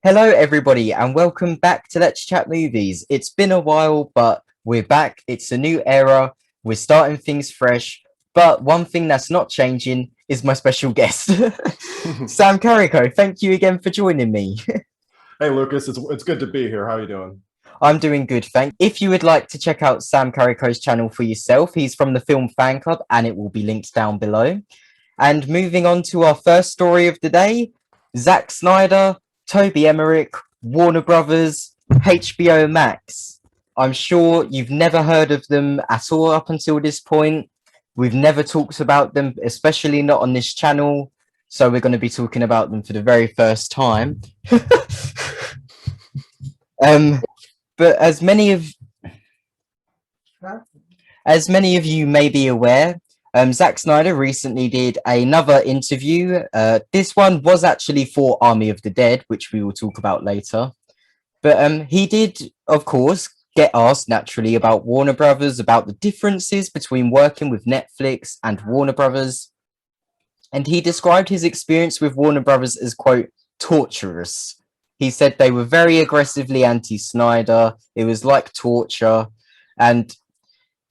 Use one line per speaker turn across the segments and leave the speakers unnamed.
Hello, everybody, and welcome back to Let's Chat Movies. It's been a while, but we're back. It's a new era. We're starting things fresh. But one thing that's not changing is my special guest, Sam Carrico. Thank you again for joining me.
Hey Lucas, it's good to be here. How are you doing?
I'm doing good, thank you. If you would like to check out Sam Carrico's channel for yourself, he's from the Film Fanclub, and it will be linked down below. And moving on to our first story of the day, Zack Snyder, Toby Emmerich, Warner Brothers, HBO Max. I'm sure you've never heard of them at all up until this point. We've never talked about them, especially not on this channel. So we're going to be talking about them for the very first time. But as many of you may be aware, Zack Snyder recently did another interview. This one was actually for Army of the Dead, which we will talk about later. But he did, of course, get asked naturally about Warner Brothers, about the differences between working with Netflix and Warner Brothers. And he described his experience with Warner Brothers as, quote, torturous. He said they were very aggressively anti-Snyder. It was like torture. And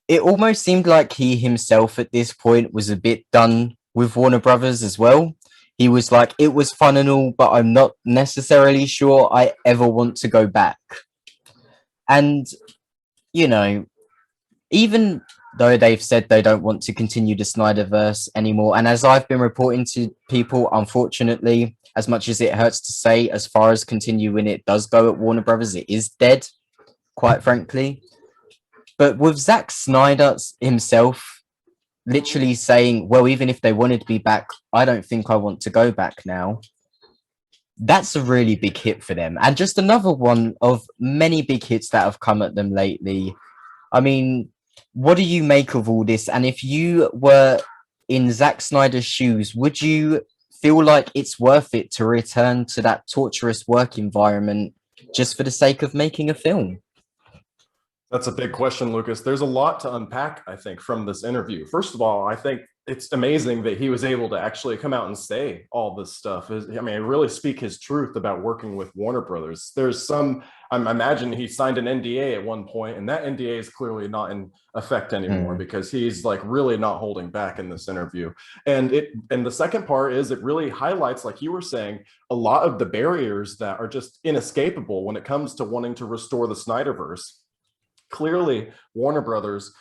it almost seemed like he himself at this point was a bit done with Warner Brothers as well. He was like, it was fun and all, but I'm not necessarily sure I ever want to go back. And, you know, even though they've said they don't want to continue the Snyderverse anymore, and as I've been reporting to people, unfortunately, as much as it hurts to say, as far as continuing it does go at Warner Brothers, it is dead, quite frankly. But with Zack Snyder himself literally saying, well, even if they wanted to be back, I don't think I want to go back now. That's a really big hit for them. And just another one of many big hits that have come at them lately. I mean, what do you make of all this? And if you were in Zack Snyder's shoes, would you feel like it's worth it to return to that torturous work environment just for the sake of making a film?
That's a big question, Lucas. There's a lot to unpack, I think, from this interview. First of all, I think it's amazing that he was able to actually come out and say all this stuff. I mean, really speak his truth about working with Warner Brothers. There's some, I imagine he signed an NDA at one point, and that NDA is clearly not in effect anymore because he's like really not holding back in this interview. And the second part is it really highlights, like you were saying, a lot of the barriers that are just inescapable when it comes to wanting to restore the Snyderverse. Clearly, Warner Brothers,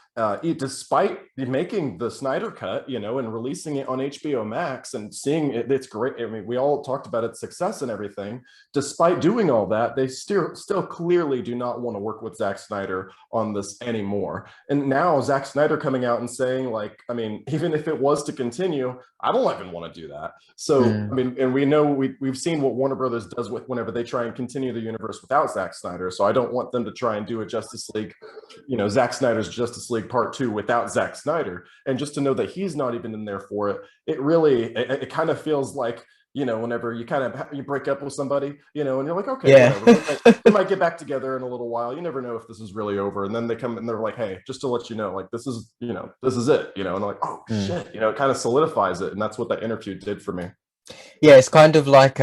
despite making the Snyder Cut, and releasing it on HBO Max and seeing it's great. I mean, we all talked about its success and everything. Despite doing all that, they still clearly do not want to work with Zack Snyder on this anymore. And now Zack Snyder coming out and saying, like, I mean, even if it was to continue, I don't even want to do that. So, I mean, and we know we've seen what Warner Brothers does with whenever they try and continue the universe without Zack Snyder. So I don't want them to try and do a Justice League, Zack Snyder's Justice League Part 2 without Zack Snyder. And just to know that he's not even in there for it, it kind of feels like, whenever you break up with somebody, and you're like, okay,
Yeah.
whatever. We might get back together in a little while. You never know if this is really over. And then they come and they're like, hey, just to let you know, like, this is it, and they're like, oh shit, it kind of solidifies it. And that's what that interview did for me.
Yeah, it's kind of like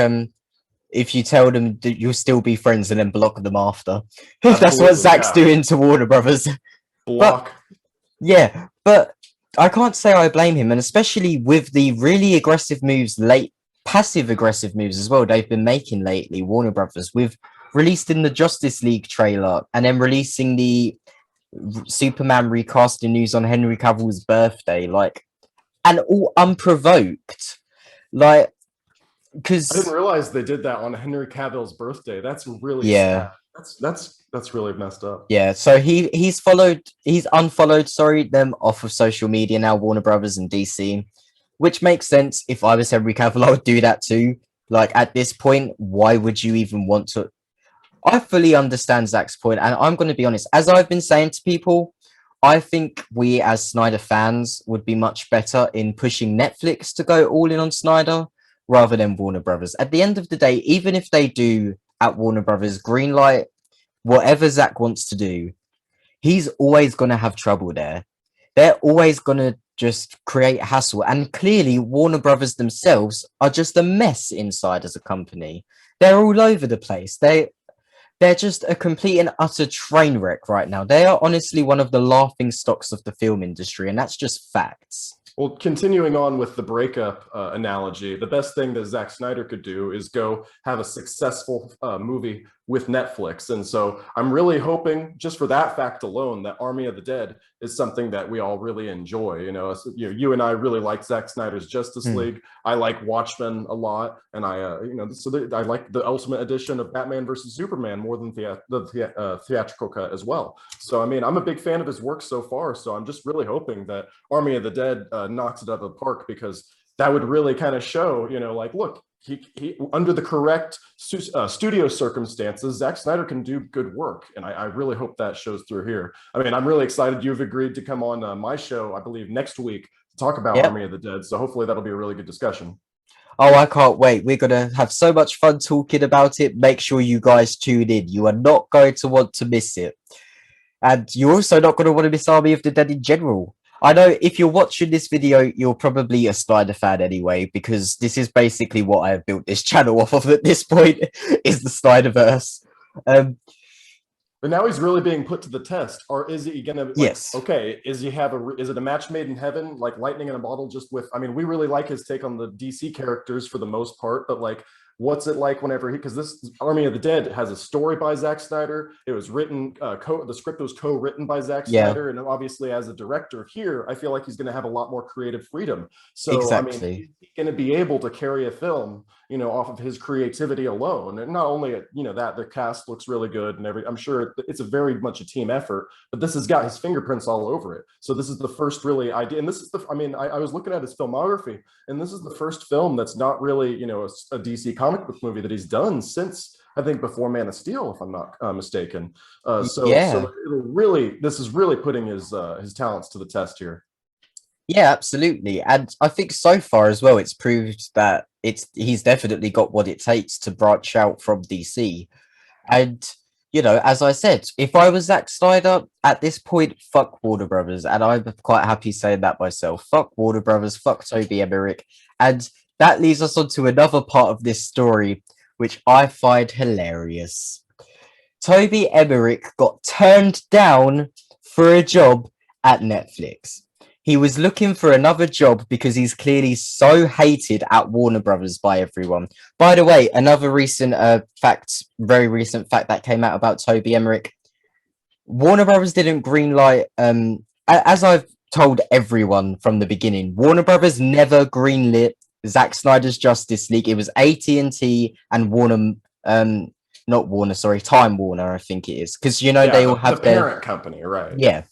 if you tell them that you'll still be friends and then block them after. That's what Zack's doing to Warner Brothers.
Block.
But I can't say I blame him, and especially with the really aggressive moves, passive aggressive moves as well they've been making lately, Warner Brothers, with releasing the Justice League trailer and then releasing the Superman recasting news on Henry Cavill's birthday, and all unprovoked. Because
I didn't realize they did that on Henry Cavill's birthday. That's really
sad.
That's really messed up.
Yeah, so he's unfollowed them off of social media now, Warner Brothers and DC, which makes sense. If I was Henry Cavill, I would do that too. Like, at this point, why would you even want to? I fully understand Zack's point, and I'm going to be honest. As I've been saying to people, I think we as Snyder fans would be much better in pushing Netflix to go all in on Snyder rather than Warner Brothers. At the end of the day, even if they do at Warner Brothers greenlight whatever Zack wants to do, he's always going to have trouble there. They're always going to just create hassle. And clearly, Warner Brothers themselves are just a mess inside as a company. They're all over the place. They're just a complete and utter train wreck right now. They are honestly one of the laughing stocks of the film industry, and that's just facts.
Well, continuing on with the breakup analogy, the best thing that Zack Snyder could do is go have a successful movie with Netflix. And so I'm really hoping, just for that fact alone, that Army of the Dead is something that we all really enjoy. You and I really like Zack Snyder's Justice League. I like Watchmen a lot, and I like the Ultimate Edition of Batman versus Superman more than the theatrical cut as well. So I mean, I'm a big fan of his work so far. So I'm just really hoping that Army of the Dead knocks it out of the park, because that would really kind of show, like, look, he under the correct studio circumstances, Zack Snyder can do good work, and I really hope that shows through here. I mean, I'm really excited you've agreed to come on my show, I believe next week, to talk about Army of the Dead. So hopefully that'll be a really good discussion.
Oh, I can't wait. We're going to have so much fun talking about it. Make sure you guys tune in. You are not going to want to miss it. And you're also not going to want to miss Army of the Dead in general. I know if you're watching this video, you're probably a Snyder fan anyway, because this is basically what I have built this channel off of at this point, is the Snyderverse.
But now he's really being put to the test. Or is he gonna?
Yes.
Okay. Is it a match made in heaven, like lightning in a bottle? Just with, I mean, we really like his take on the DC characters for the most part, but like, what's it like whenever because this Army of the Dead has a story by Zack Snyder. It was written, the script was co-written by Zack Snyder, and obviously as a director here, I feel like he's going to have a lot more creative freedom. So
exactly.
I mean, he's going to be able to carry a film, off of his creativity alone. And not only, that the cast looks really good and I'm sure it's a very much a team effort, but this has got his fingerprints all over it. So this is the first really idea. And this is I was looking at his filmography, and this is the first film that's not really, a DC comic book movie that he's done since, I think, before Man of Steel, if I'm not mistaken. So this is really putting his talents to the test here.
Yeah, absolutely. And I think so far as well, it's proved that he's definitely got what it takes to branch out from DC. And, as I said, if I was Zack Snyder at this point, fuck Warner Brothers. And I'm quite happy saying that myself. Fuck Warner Brothers, fuck Toby Emmerich. And that leads us on to another part of this story, which I find hilarious. Toby Emmerich got turned down for a job at Netflix. He was looking for another job because he's clearly so hated at Warner Brothers by everyone. By the way, another recent very recent fact that came out about Toby Emmerich. Warner Brothers didn't greenlight, as I've told everyone from the beginning, Warner Brothers never greenlit Zack Snyder's Justice League. It was AT&T and Warner, not Warner, sorry, Time Warner, I think it is. Because, they all have
the parent company, right?
Yeah.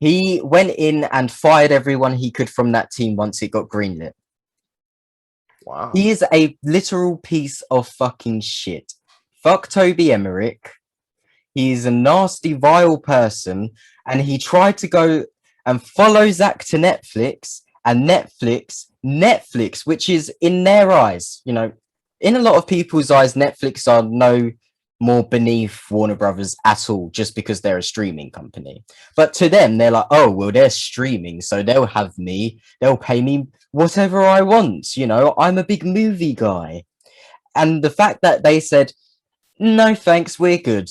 He went in and fired everyone he could from that team once it got greenlit.
Wow.
He is a literal piece of fucking shit. Fuck Toby Emmerich. He is a nasty, vile person, and he tried to go and follow Zack to Netflix, and Netflix, which is in their eyes, in a lot of people's eyes, Netflix are no more beneath Warner Brothers at all, just because they're a streaming company. But to them, they're like, oh, well, they're streaming, so they'll have me, they'll pay me whatever I want, I'm a big movie guy. And the fact that they said, no, thanks, we're good.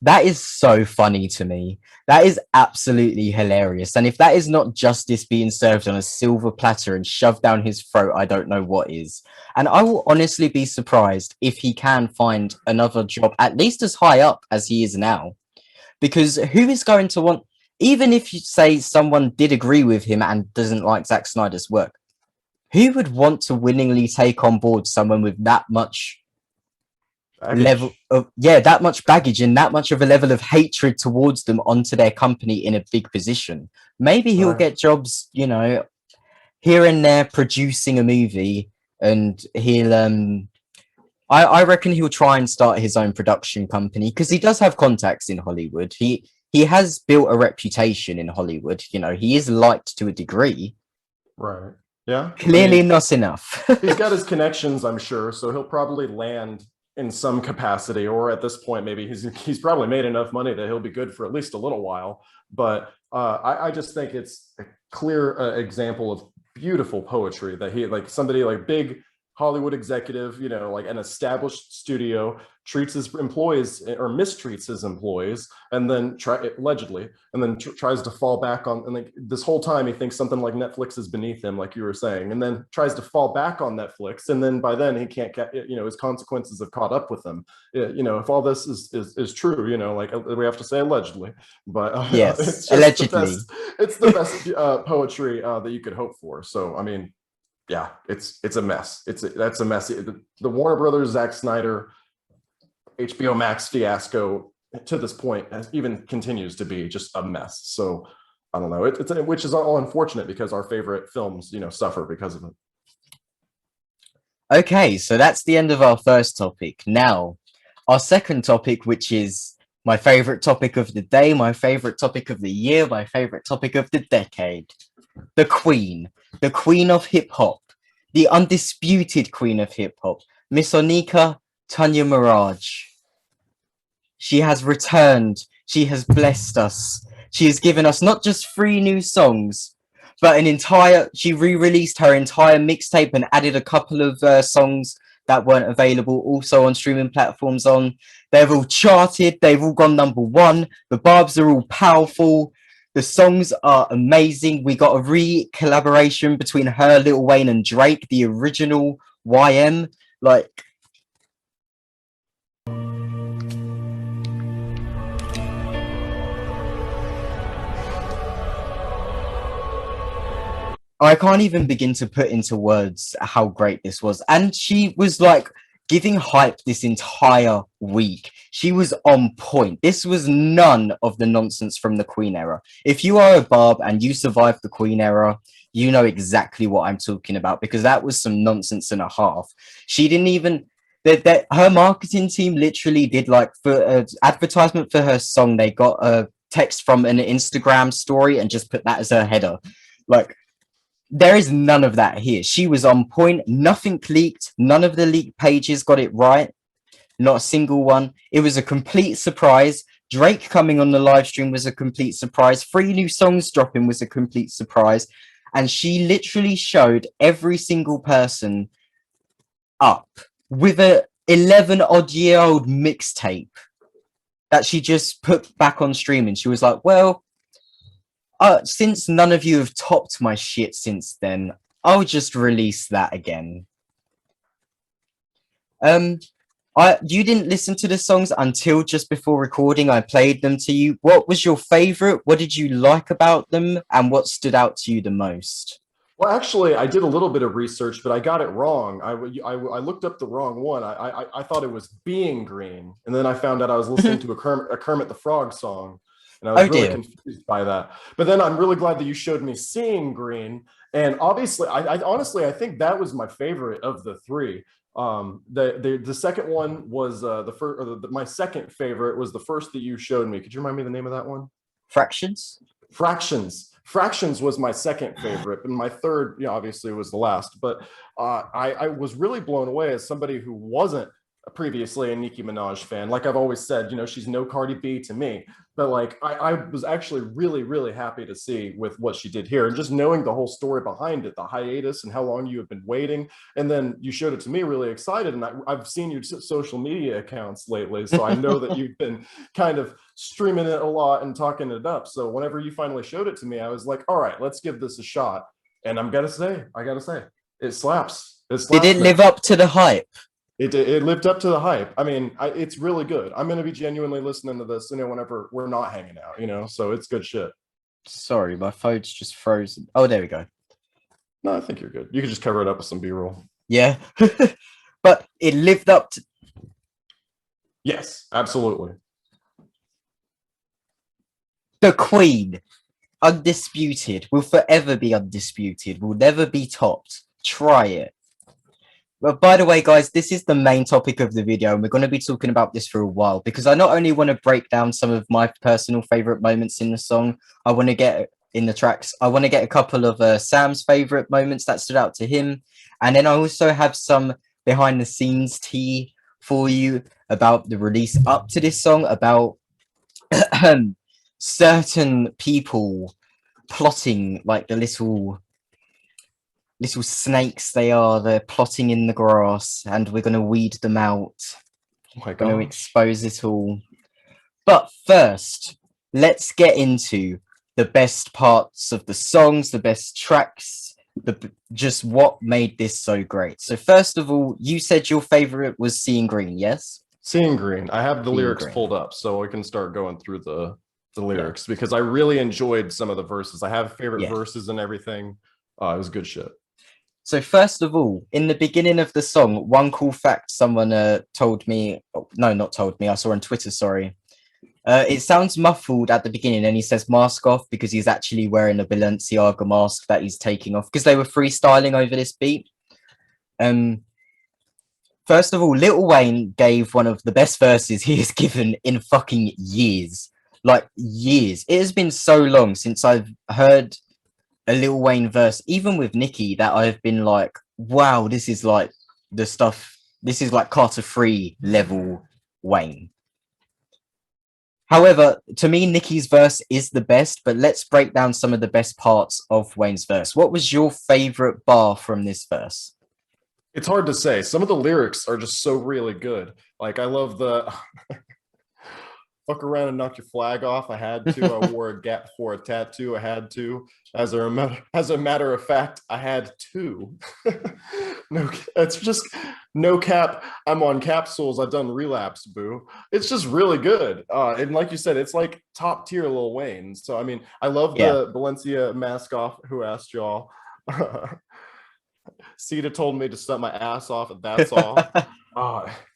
That is so funny to me. That is absolutely hilarious. And if that is not justice being served on a silver platter and shoved down his throat, I don't know what is. And I will honestly be surprised if he can find another job, at least as high up as he is now. Because who is going to want, even if you say someone did agree with him and doesn't like Zack Snyder's work, who would want to willingly take on board someone with that much that much baggage and that much of a level of hatred towards them onto their company in a big position? Maybe he'll get jobs, here and there producing a movie, and he'll I reckon he'll try and start his own production company, because he does have contacts in Hollywood. He has built a reputation in Hollywood. He is liked to a degree.
Right. Yeah.
Clearly not enough.
He's got his connections, I'm sure, so he'll probably land in some capacity, or at this point, maybe he's probably made enough money that he'll be good for at least a little while. But I just think it's a clear example of beautiful poetry that he, like, somebody like big Hollywood executive, you know, like an established studio, treats his employees or mistreats his employees, and then allegedly, and then tries to fall back on, and like this whole time he thinks something like Netflix is beneath him, like you were saying, and then tries to fall back on Netflix, and then by then he can't get, you know, his consequences have caught up with him. You know, if all this is true, you know, like we have to say allegedly, but
Yes,
it's just
allegedly.
it's the best poetry that you could hope for. So I mean, yeah, it's a mess. That's a mess. The Warner Brothers, Zack Snyder, HBO Max fiasco to this point even continues to be just a mess. So I don't know. Which is all unfortunate because our favorite films, you know, suffer because of it.
Okay, so that's the end of our first topic. Now, our second topic, which is my favorite topic of the day, my favorite topic of the year, my favorite topic of the decade. The queen of hip-hop, the undisputed queen of hip-hop, Miss Onika Tanya Mirage. She has returned. She has blessed us. She has given us not just 3 new songs, but she re-released her entire mixtape and added a couple of songs that weren't available also on streaming platforms they've all charted, they've all gone #1, the Barbz are all powerful. The songs are amazing. We got a re-collaboration between her, Lil Wayne, and Drake, the original YM. Like, I can't even begin to put into words how great this was. And she was like giving hype this entire week. She was on point. This was none of the nonsense from the Queen era. If you are a Barb and you survived the Queen era, you know exactly what I'm talking about, because that was some nonsense and a half. She didn't even... her marketing team literally did, like, for advertisement for her song, they got a text from an Instagram story and just put that as her header. Like, there is none of that here. She was on point. Nothing leaked. None of the leaked pages got it right. Not a single one. It was a complete surprise. Drake coming on the live stream was a complete surprise. 3 new songs dropping was a complete surprise. And she literally showed every single person up with a 11-odd-year-old mixtape that she just put back on streaming. She was like, well, since none of you have topped my shit since then, I'll just release that again. You didn't listen to the songs until just before recording. I played them to you. What was your favorite? What did you like about them? And what stood out to you the most?
Well, actually, I did a little bit of research, but I got it wrong. I looked up the wrong one. I thought it was Being Green, and then I found out I was listening to a Kermit the Frog song. And I was really confused by that. But then I'm really glad that you showed me Seeing Green. And obviously, I honestly, I think that was my favorite of the 3. The second one was my second favorite was the first that you showed me. Could you remind me the name of that one?
Fractions.
Fractions was my second favorite, and my third, you know, obviously was the last. But I was really blown away as somebody who wasn't previously a Nicki Minaj fan. Like I've always said, you know, she's no Cardi B to me, but like I was actually really happy to see with what she did here, and just knowing the whole story behind it, the hiatus and how long you have been waiting, and then you showed it to me really excited. And I've seen your social media accounts lately, so I know that you've been kind of streaming it a lot and talking it up. So whenever you finally showed it to me, I was like, all right, let's give this a shot. And I gotta say it slaps.
Did it live up to the hype?
It lived up to the hype. I mean, it's really good. I'm going to be genuinely listening to this, you know, whenever we're not hanging out, you know, so it's good shit.
Sorry, my phone's just frozen. Oh, there we go.
No, I think you're good. You can just cover it up with some B-roll.
Yeah. But it lived up to...
Yes, absolutely.
The Queen, undisputed, will forever be undisputed, will never be topped. Try it. But by the way, guys, this is the main topic of the video, and we're going to be talking about this for a while, because I not only want to break down some of my personal favorite moments in the song, I want to get in the tracks, I want to get a couple of Sam's favorite moments that stood out to him, and then I also have some behind the scenes tea for you about the release up to this song, about certain people plotting like the little snakes they are. They're plotting in the grass, and we're going to weed them out.
Oh my
Going to
gosh.
expose it all. But first, let's get into the best parts of the songs, the best tracks, just what made this so great. So first of all, you said your favorite was Seeing Green, yes?
Seeing Green. I have the
Seeing
lyrics
Green.
pulled up, so I can start going through the lyrics because I really enjoyed some of the verses. I have favorite verses and everything. It was good shit.
So first of all, in the beginning of the song, one cool fact someone told me, no, not told me, I saw on Twitter, sorry. It sounds muffled at the beginning and he says mask off because he's actually wearing a Balenciaga mask that he's taking off because they were freestyling over this beat. First of all, Lil Wayne gave one of the best verses he has given in fucking years. Like years. It has been so long since I've heard a Lil Wayne verse, even with Nicki, that I've been like, wow, this is like the stuff, this is like Carter 3 level Wayne. However, to me, Nicki's verse is the best, but let's break down some of the best parts of Wayne's verse. What was your favorite bar from this verse?
It's hard to say. Some of the lyrics are just so really good. Like, I love the fuck around and knock your flag off. I had to. I wore a gap for a tattoo. I had to. As a matter of fact, I had to. No, it's just no cap. I'm on capsules. I've done relapse, boo. It's just really good. And like you said, it's like top tier Lil Wayne. So I mean, I love the Valencia mask off. Who asked y'all? Cedar told me to step my ass off, and that's all.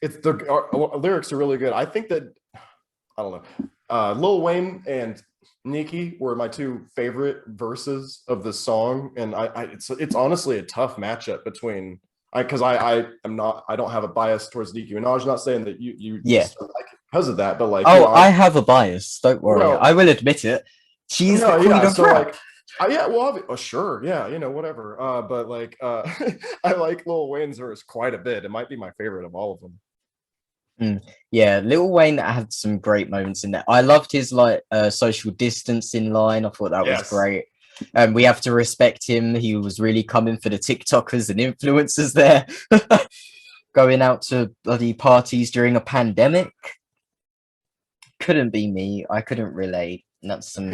It's the lyrics are really good. I think that I don't know. Lil Wayne and Nicki were my two favorite verses of the song, and it's honestly a tough matchup between because I don't have a bias towards Nicki Minaj. Not saying that you like it because of that, but like
I have a bias. Don't worry, I will admit it. She's the queen of rap.
Sure, yeah, whatever. But like, I like Lil Wayne's verse quite a bit. It might be my favorite of all of them.
Yeah, Lil Wayne had some great moments in there. I loved his like social distancing line. I thought that was great. We have to respect him. He was really coming for the TikTokers and influencers there, going out to bloody parties during a pandemic. Couldn't be me. I couldn't relate. That's some.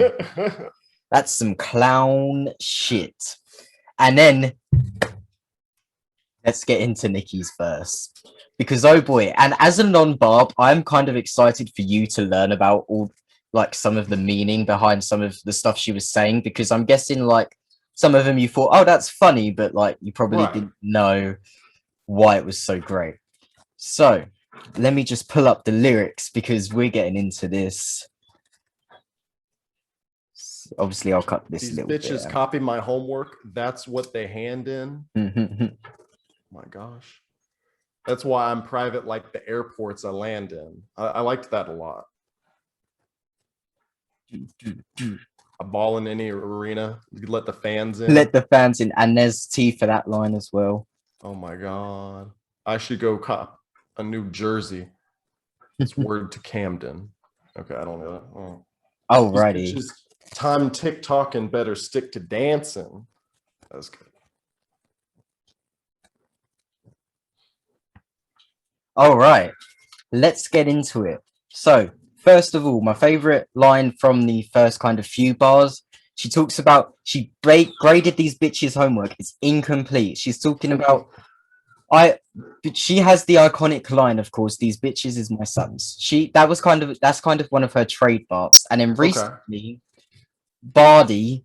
That's some clown shit. And then let's get into Nicki's verse. Because oh boy, and as a non-barb, I'm kind of excited for you to learn about all like some of the meaning behind some of the stuff she was saying, because I'm guessing like some of them you thought, oh, that's funny, but like you probably didn't know why it was so great. So let me just pull up the lyrics because we're getting into this. Obviously, I'll cut this.
These bitches copy my homework. That's what they hand in. Oh my gosh. That's why I'm private like the airports I land in. I liked that a lot. A ball in any arena. You could let the fans in.
Let the fans in. And there's T for that line as well.
Oh my God. I should go cop a new jersey. It's word to Camden. Okay, I don't know.
Oh, righty.
Time TikTok and better stick to dancing. That's good.
All right, let's get into it. So first of all, my favorite line from the first kind of few bars, she talks about she graded these bitches' homework. It's incomplete. She's talking about she has the iconic line, of course, these bitches is my sons. That's kind of one of her trademarks. And then recently Bardi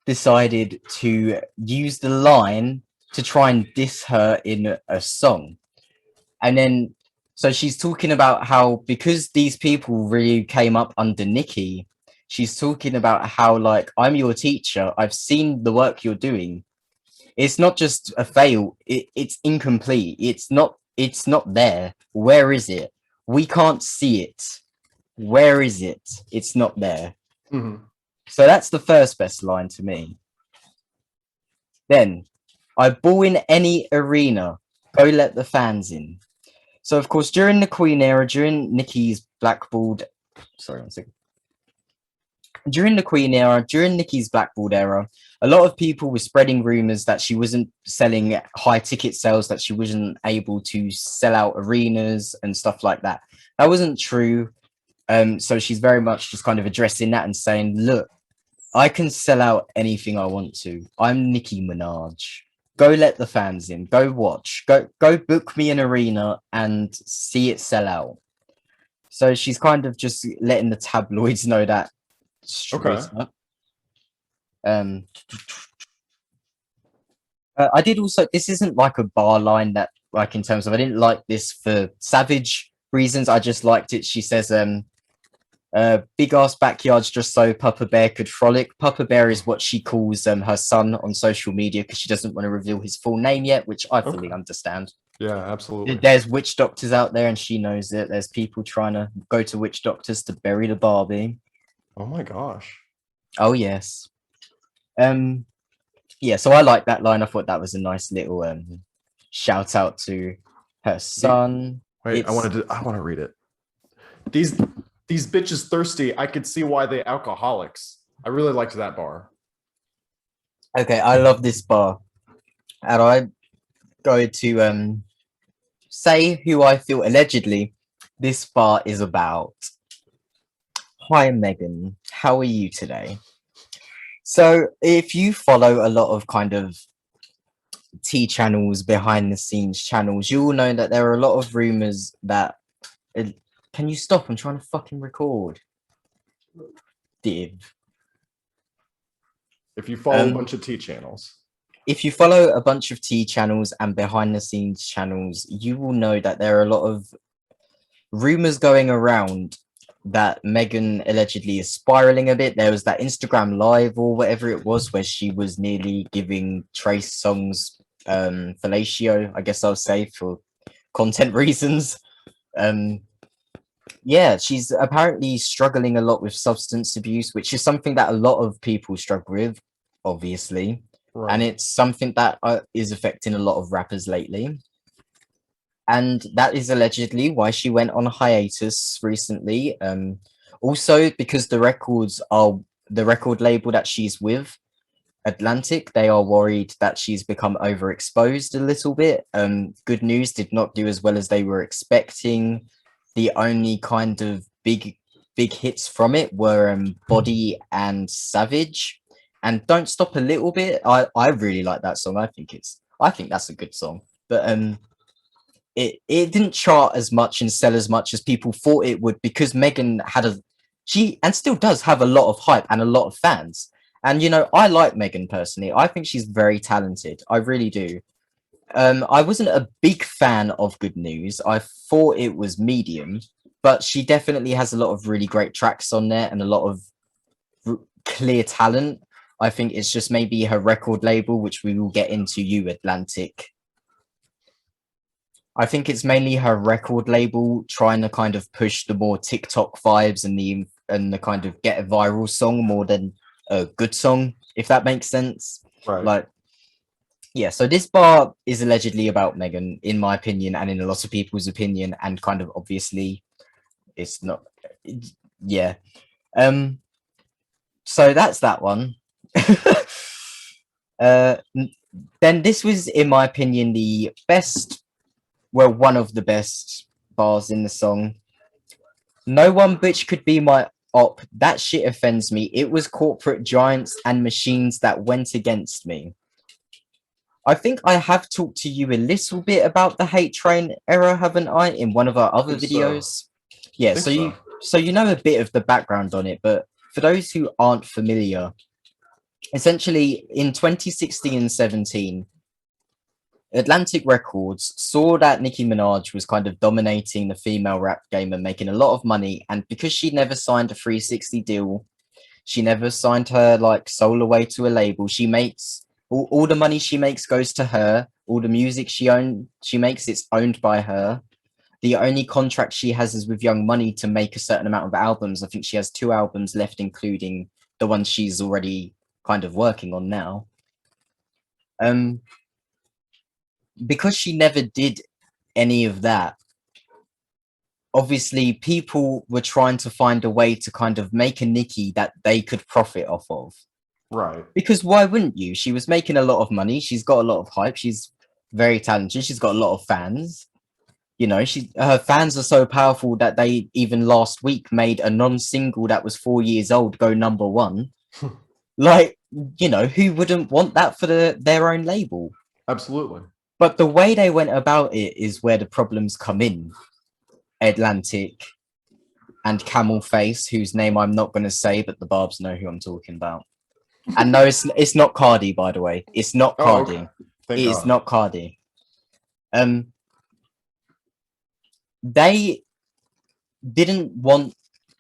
decided to use the line to try and diss her in a song. And then, so she's talking about how, because these people really came up under Nicki, she's talking about how, like, I'm your teacher. I've seen the work you're doing. It's not just a fail. It's incomplete. It's not there. Where is it? We can't see it. Where is it? It's not there. So that's the first best line to me. Then, I ball in any arena. Go let the fans in. So, of course, during the Queen era, during Nicki's blackballed... Sorry, one second. during the Queen era, during Nicki's Blackboard era, a lot of people were spreading rumors that she wasn't selling high ticket sales, that she wasn't able to sell out arenas and stuff like that. That wasn't true. So she's very much just kind of addressing that and saying, look, I can sell out anything I want to. I'm Nicki Minaj. Go let the fans in. Go watch. Go book me an arena and see it sell out. So she's kind of just letting the tabloids know that straight up. I did also, this isn't like a bar line that, like, in terms of, I didn't like this for savage reasons. I just liked it. She says, big ass backyards just so Papa Bear could frolic. Papa Bear is what she calls her son on social media because she doesn't want to reveal his full name yet, which I fully understand.
Yeah, absolutely.
There's witch doctors out there and she knows it. There's people trying to go to witch doctors to bury the Barbie.
Oh my gosh.
Oh yes. Yeah, so I like that line. I thought that was a nice little shout out to her son.
Wait, I want to read it. These bitches thirsty. I could see why they alcoholics. I really liked that bar.
Okay, I love this bar. And I go to say who I feel allegedly this bar is about. Hi Megan, how are you today? So if you follow a lot of kind of T channels, behind the scenes channels, you will know that there are a lot of rumors that can you stop? I'm trying to fucking record. Div.
If you follow a bunch of T channels.
If you follow a bunch of T channels and behind the scenes channels, you will know that there are a lot of rumors going around that Megan allegedly is spiraling a bit. There was that Instagram live or whatever it was where she was nearly giving Trace songs fellatio, I guess I'll say, for content reasons. Yeah, she's apparently struggling a lot with substance abuse, which is something that a lot of people struggle with, obviously. Right. And it's something that is affecting a lot of rappers lately. And that is allegedly why she went on a hiatus recently. Also, because the record label that she's with, Atlantic, they are worried that she's become overexposed a little bit. Good News did not do as well as they were expecting. The only kind of big hits from it were Body and Savage. And Don't Stop a Little Bit. I really like that song. I think that's a good song. But it didn't chart as much and sell as much as people thought it would, because Megan had she still does have a lot of hype and a lot of fans. And, you know, I like Megan personally. I think she's very talented. I really do. I wasn't a big fan of Good News. I thought it was medium, but she definitely has a lot of really great tracks on there and a lot of clear talent. I think it's just maybe her record label, which we will get into, Atlantic. I think it's mainly her record label trying to kind of push the more TikTok vibes and the kind of get a viral song more than a good song, if that makes sense.
Right.
Like, yeah, so this bar is allegedly about Megan, in my opinion, and in a lot of people's opinion, and kind of obviously it's not. Yeah. So that's that one. Then this was, in my opinion, the best, well, one of the best bars in the song. No one bitch could be my op. That shit offends me. It was corporate giants and machines that went against me. I think I have talked to you a little bit about the hate train era, haven't I, in one of our other videos? So. Yeah, so you know a bit of the background on it, but for those who aren't familiar, essentially in 2016 and 17, Atlantic Records saw that Nicki Minaj was kind of dominating the female rap game and making a lot of money, and because she never signed a 360 deal, she never signed her like soul away to a label. She makes all the money she makes goes to her. All the music she makes, it's owned by her. The only contract she has is with Young Money to make a certain amount of albums. I think she has 2 albums left, including the one she's already kind of working on now. Because she never did any of that, obviously people were trying to find a way to kind of make a Nicki that they could profit off of.
Right.
Because why wouldn't you? She was making a lot of money. She's got a lot of hype. She's very talented. She's got a lot of fans. You know, her fans are so powerful that they even last week made a non-single that was 4 years old go #1. Like, you know, who wouldn't want that for their own label?
Absolutely.
But the way they went about it is where the problems come in. Atlantic and Camel Face, whose name I'm not going to say, but the Barbs know who I'm talking about. And no, it's not Cardi, by the way. It's not Cardi.
Okay. Thank
It is
God.
not Cardi. They didn't want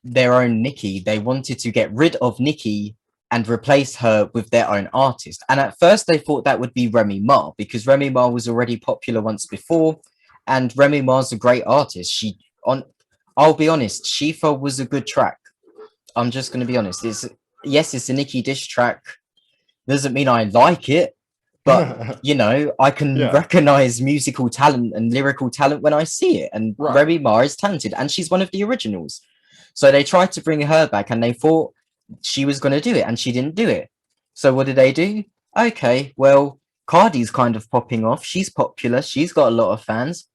their own Nicki. They wanted to get rid of Nicki and replace her with their own artist. And at first they thought that would be Remy Ma, because Remy Ma was already popular once before, and Remy Ma's a great artist. I'll be honest, Shifa was a good track. I'm just going to be honest. It's a Nicki diss track. Doesn't mean I like it, but you know, I can recognize musical talent and lyrical talent when I see it. And Remy Ma is talented, and she's one of the originals. So they tried to bring her back, and they thought she was going to do it, and she didn't do it. So what did they do? Okay, well, Cardi's kind of popping off. She's popular. She's got a lot of fans.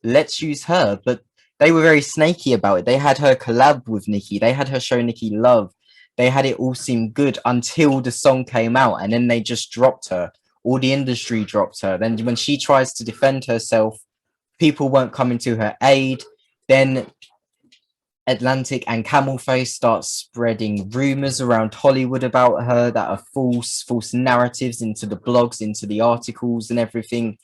Let's use her. But they were very snaky about it. They had her collab with Nicki. They had her show Nicki love. They had it all seem good until the song came out, and then they just dropped her. All the industry dropped her. Then when she tries to defend herself, people weren't coming to her aid. Then Atlantic and Camel Face start spreading rumors around Hollywood about her that are false narratives into the blogs, into the articles and everything.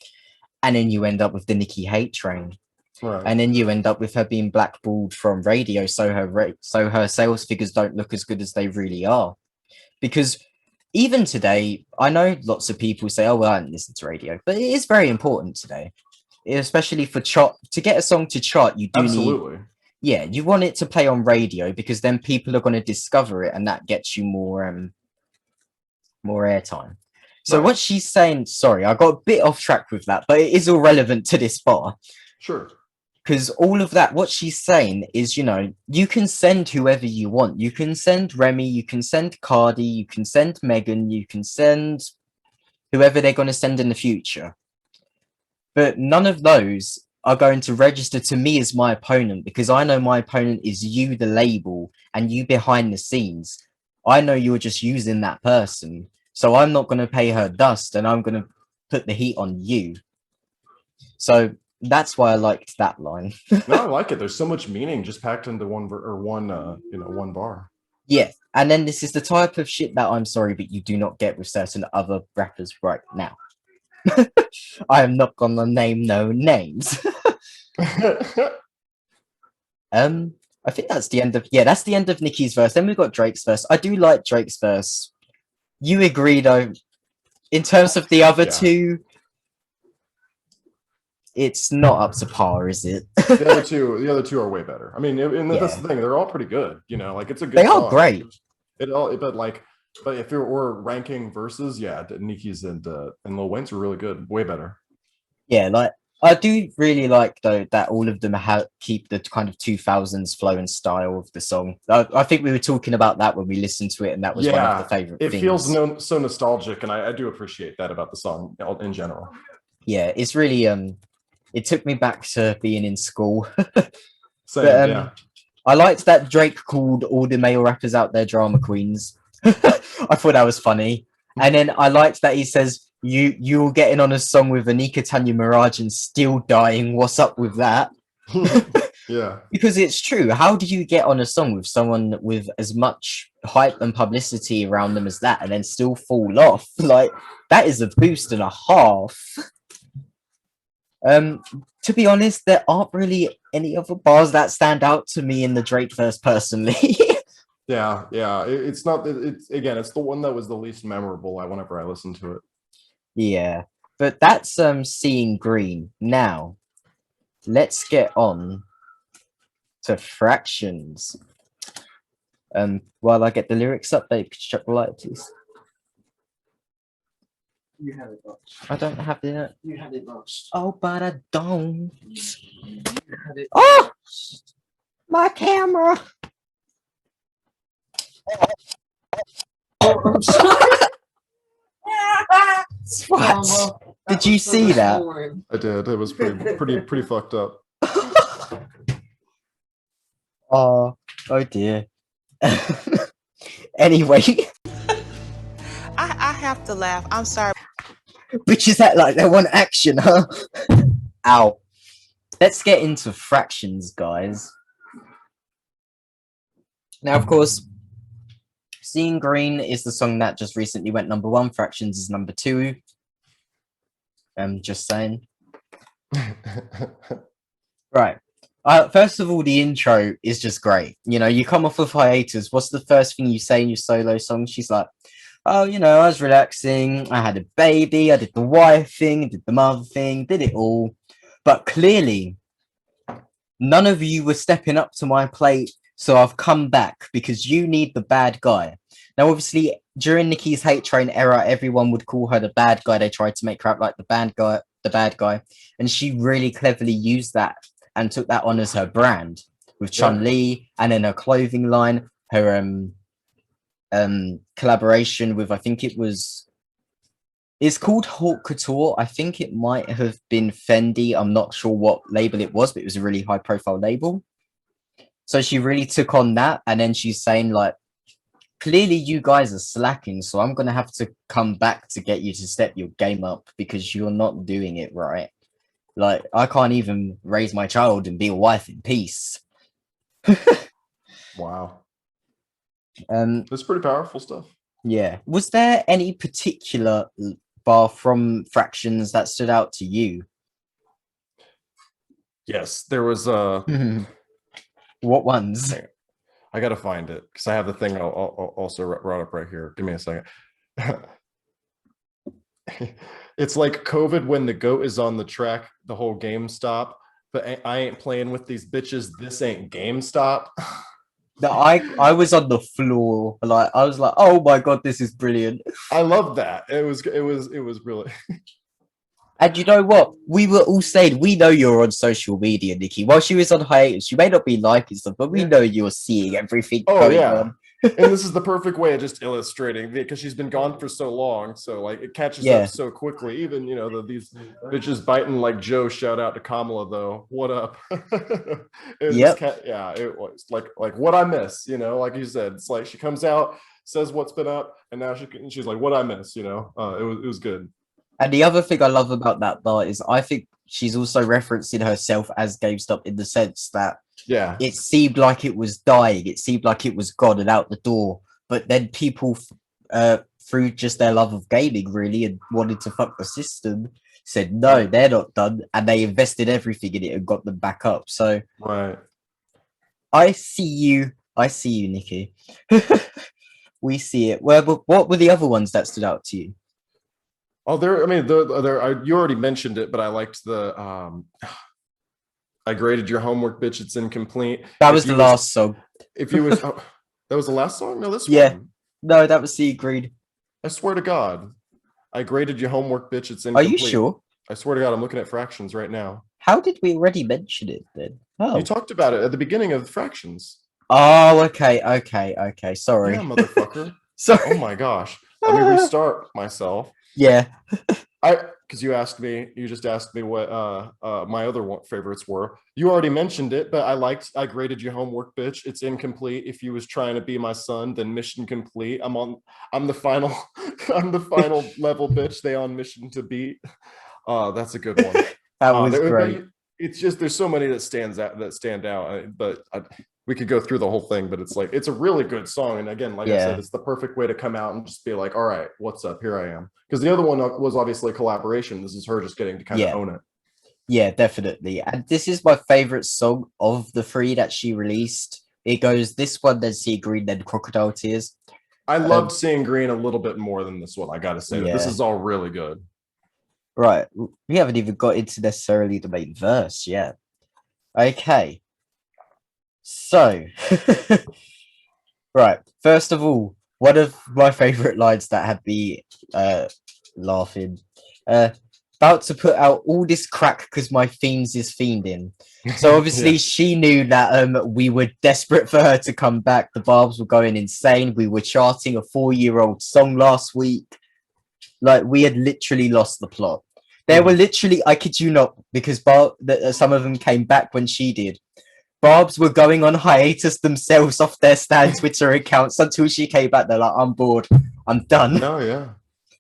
And then you end up with the Nicki hate train.
Right.
And then you end up with her being blackballed from radio, so her sales figures don't look as good as they really are. Because even today, I know lots of people say, "Oh, well, I don't listen to radio," but it is very important today, especially for chart. To get a song to chart, you do need, you want it to play on radio, because then people are going to discover it, and that gets you more airtime. So what she's saying, sorry, I got a bit off track with that, but it is all relevant to this bar.
Sure.
Because all of that, what she's saying is, you know, you can send whoever you want. You can send Remy, you can send Cardi, you can send Megan, you can send whoever they're going to send in the future. But none of those are going to register to me as my opponent, because I know my opponent is you, the label, and you behind the scenes. I know you're just using that person. So I'm not going to pay her dust, and I'm going to put the heat on you. So that's why I liked that line.
No, I like it. There's so much meaning just packed into one bar.
Yeah, and then this is the type of shit that I'm sorry, but you do not get with certain other rappers right now. I am not gonna name no names. I think that's the end of that's the end of Nicki's verse. Then we've got Drake's verse. I do like Drake's verse. You agree though, in terms of the other two, it's not up to par, is it?
the other two are way better. I mean, and that's the thing; they're all pretty good. You know, like it's a good.
They are great.
But if we're ranking verses, Nicki's and Lil Wayne's were really good, way better.
Yeah, like I do really like though that all of them keep the kind of 2000s flow and style of the song. I think we were talking about that when we listened to it, and that was one of the favorite things.
It feels so nostalgic, and I do appreciate that about the song in general.
Yeah, it's really it took me back to being in school.
Same,
I liked that Drake called all the male rappers out there drama queens. I thought that was funny. And then I liked that he says, you're getting on a song with Anika Tanya Mirage and still dying. What's up with that?
Yeah.
Because it's true. How do you get on a song with someone with as much hype and publicity around them as that and then still fall off? Like, that is a boost and a half. To be honest, there aren't really any other bars that stand out to me in the Drake verse personally.
Yeah. It's not. It's the one that was the least memorable. Whenever I listened to it.
Yeah, but that's Seeing Green. Now, let's get on to Fractions. While I get the lyrics up, they could check the light, please.
You have it lost.
I don't have the.
You have it lost.
Oh, but I don't.
You have it
Oh! My camera. What? Did you see that?
I did. It was pretty fucked up.
Oh dear. Anyway,
I have to laugh. I'm sorry.
bitches act like they want action, huh? Ow. Let's get into fractions, guys. Now, of course, Seeing Green is the song that just recently went #1. Fractions is #2. Just saying. Right. First of all, the intro is just great. You know, you come off of hiatus. What's the first thing you say in your solo song? She's like, oh, you know, I was relaxing. I had a baby. I did the wife thing. I did the mother thing. Did it all. But clearly, none of you were stepping up to my plate. So I've come back because you need the bad guy. Now, obviously, during Nicki's Hate Train era, everyone would call her the bad guy. They tried to make her out like the bad guy. And she really cleverly used that and took that on as her brand with Chun-Li, and then her clothing line, her collaboration with, I think it's called Haute Couture. I think it might have been Fendi. I'm not sure what label it was, but it was a really high profile label. So she really took on that, and then she's saying like, clearly you guys are slacking, so I'm gonna have to come back to get you to step your game up because you're not doing it right. Like, I can't even raise my child and be a wife in peace.
Wow.
That's
pretty powerful stuff.
Yeah. Was there any particular bar from Fractions that stood out to you?
Yes, there was
What ones?
I gotta find it because I have the thing I'll also wrote up right here. Give me a second. It's like COVID when the goat is on the track, the whole game stop. But I ain't playing with these bitches. This ain't GameStop.
No, I was on the floor. Like, I was like, oh my god, this is brilliant.
I love that. It was really.
And you know what? We were all saying, we know you're on social media, Nicki. While she was on hiatus, you may not be liking stuff, but we know you're seeing everything going on.
And this is the perfect way of just illustrating, because she's been gone for so long. So like it catches up so quickly. Even, you know, these bitches biting like Joe. Shout out to Kamala though. What up? It was like what I miss, you know, like you said, it's like she comes out, says what's been up, and now she's like, what I miss, you know. It was good.
And the other thing I love about that bar is I think she's also referencing herself as GameStop in the sense that it seemed like it was dying. It seemed like it was gone and out the door. But then people, through just their love of gaming, really, and wanted to fuck the system, said, no, they're not done. And they invested everything in it and got them back up. So I see you, Nicki. We see it. Well, what were the other ones that stood out to you?
Oh, you already mentioned it, but I liked the I graded your homework, bitch. It's incomplete.
That was the last song.
If you was that was the last song? No, this
one. No, that was the agreed.
I swear to God. I graded your homework, bitch. It's incomplete.
Are you sure?
I swear to God, I'm looking at Fractions right now.
How did we already mention it then? Oh.
You talked about it at the beginning of Fractions.
Oh, okay. Sorry.
Yeah, motherfucker.
Sorry.
Oh my gosh. Let me restart myself.
Yeah.
Because you just asked me what my other favorites were. You already mentioned it, but I graded your homework, bitch. It's incomplete. If you was trying to be my son, then mission complete. I'm the final level, bitch. They on mission to beat. That's a good one.
That was great.
It's just there's so many that stand out, but we could go through the whole thing, but it's a really good song. And again, like I said, it's the perfect way to come out and just be like, all right, what's up? Here I am. Because the other one was obviously a collaboration. This is her just getting to kind of own it. Yeah,
definitely. And this is my favorite song of the 3 that she released. It goes this one, then See Green, then Crocodile Tears.
I loved Seeing Green a little bit more than this one. I got to say, this is all really good.
Right. We haven't even got into necessarily the main verse yet. Okay. So, right. First of all, one of my favorite lines that had me laughing. about to put out all this crack because my fiends is fiending. So obviously
Yeah.
she knew that we were desperate for her to come back. The Barbs were going insane. We were charting a 4-year-old song last week. Like, we had literally lost the plot. There were literally, I kid you not, because some of them came back when she did. Barbs were going on hiatus themselves off their Stan Twitter accounts until she came back. They're like, I'm bored. I'm done.
No, yeah.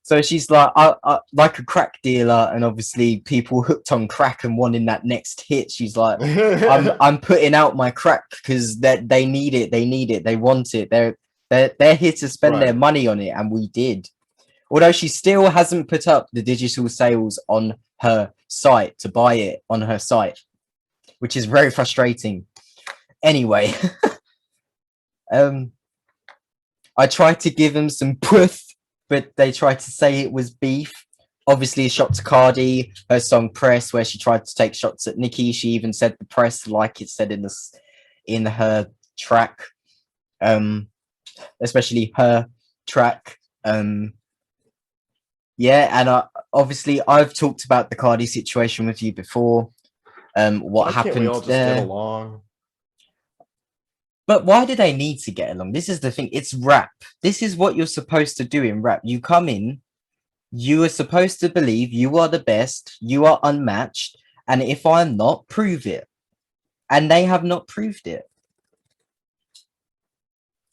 So she's like, I like a crack dealer, and obviously people hooked on crack and wanting that next hit. She's like, I'm putting out my crack because they need it. They need it. They want it. They're here to spend their money on it, and we did. Although she still hasn't put up the digital sales on her site to buy it on her site, which is very frustrating. Anyway, I tried to give them some puth, but they tried to say it was beef. Obviously, a shot to Cardi, her song Press, where she tried to take shots at Nicki. She even said the press, like it said in her track, especially her track. Yeah, and obviously I've talked about the Cardi situation with you before. What happened
we all just
there?
get along?
But why do they need to get along? This is the thing. It's rap. This is what you're supposed to do in rap. You come in, you are supposed to believe you are the best, you are unmatched, and if I'm not, prove it. And they have not proved it.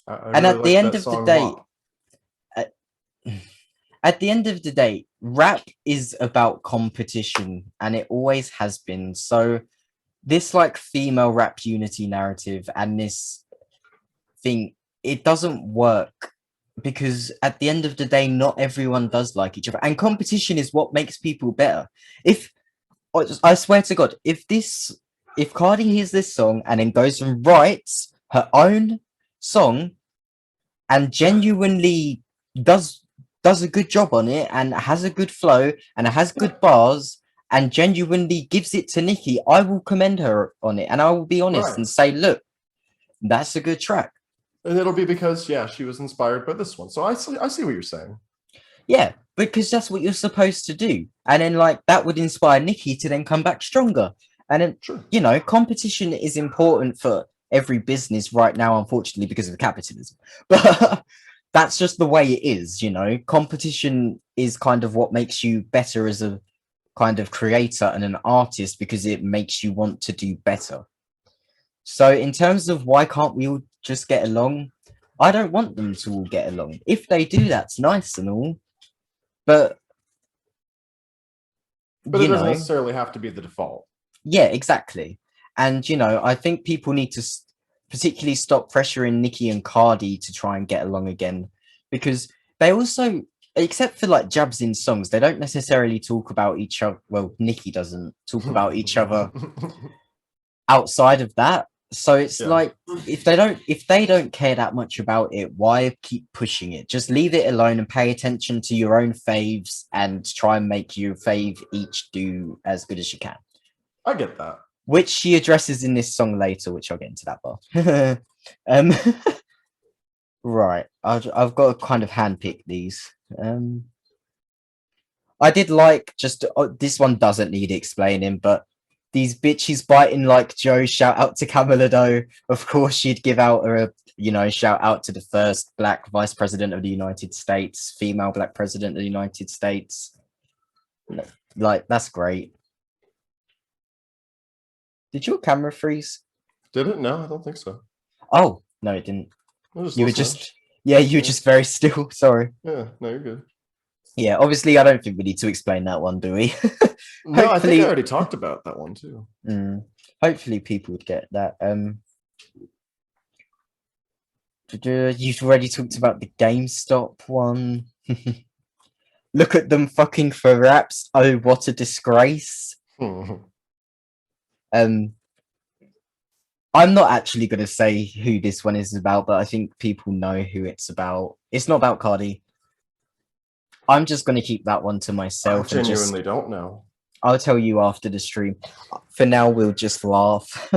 And at the end of the day, at the end of the day, rap is about competition, and it always has been. So this like female rap unity narrative and this thing, it doesn't work, because at the end of the day, not everyone does like each other, and competition is what makes people better. If I swear to God, if Cardi hears this song and then goes and writes her own song and genuinely does a good job on it and has a good flow and has good bars and genuinely gives it to Nicki, I will commend her on it, and I will be honest and say, look, that's a good track.
And it'll be because, yeah, she was inspired by this one. So I see what you're saying.
Yeah, because that's what you're supposed to do. And then, like, that would inspire Nicki to then come back stronger. And then, you know, competition is important for every business right now, unfortunately, because of capitalism. But that's just the way it is, you know. Competition is kind of what makes you better as a kind of creator and an artist, because it makes you want to do better. So in terms of why can't we all just get along, I don't want them to all get along. If they do, that's nice and all, but
it doesn't necessarily have to be the default.
Yeah, exactly. And you know, I think people need to particularly stop pressuring Nicki and Cardi to try and get along again, because they also, except for like jabs in songs, they don't necessarily talk about each other. Well, Nicki doesn't talk about each other outside of that. So it's like, if they don't care that much about it, why keep pushing it? Just leave it alone and pay attention to your own faves and try and make your fave each do as good as you can.
I get that.
Which she addresses in this song later, which I'll get into that bar. Right, I've got to kind of handpick these. I did like just this one doesn't need explaining, but these bitches biting like Joe. Shout out to Kamala Doe. Of course, she'd give out a shout out to the first black vice president of the United States, female black president of the United States. Like, that's great. Did your camera freeze?
Did it? No, I don't think so.
Oh, no, it didn't. You were just very still. Sorry.
Yeah, no, you're good.
Yeah, obviously, I don't think we need to explain that one, do we?
No, I think I already talked about that one too.
Hopefully, people would get that. You've already talked about the GameStop one. Look at them fucking for raps. Oh, what a disgrace. I'm not actually going to say who this one is about, but I think people know who it's about. It's not about Cardi. I'm just going to keep that one to myself.
I genuinely don't know.
I'll tell you after the stream. For now, we'll just laugh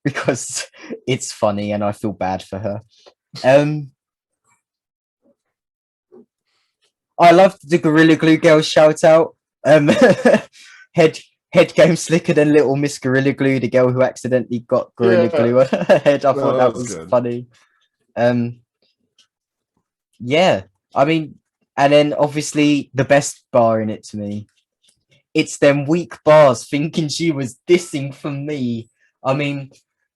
because it's funny and I feel bad for her. I loved the Gorilla Glue Girl shout out. Um, head head game slicker than little Miss Gorilla Glue, the girl who accidentally got Gorilla
Yeah,
Glue on her head. I
no,
thought
that
that
was
was
good.
funny. Yeah, I mean, and then obviously the best bar in it to me, it's them weak bars thinking she was dissing for me. I mean,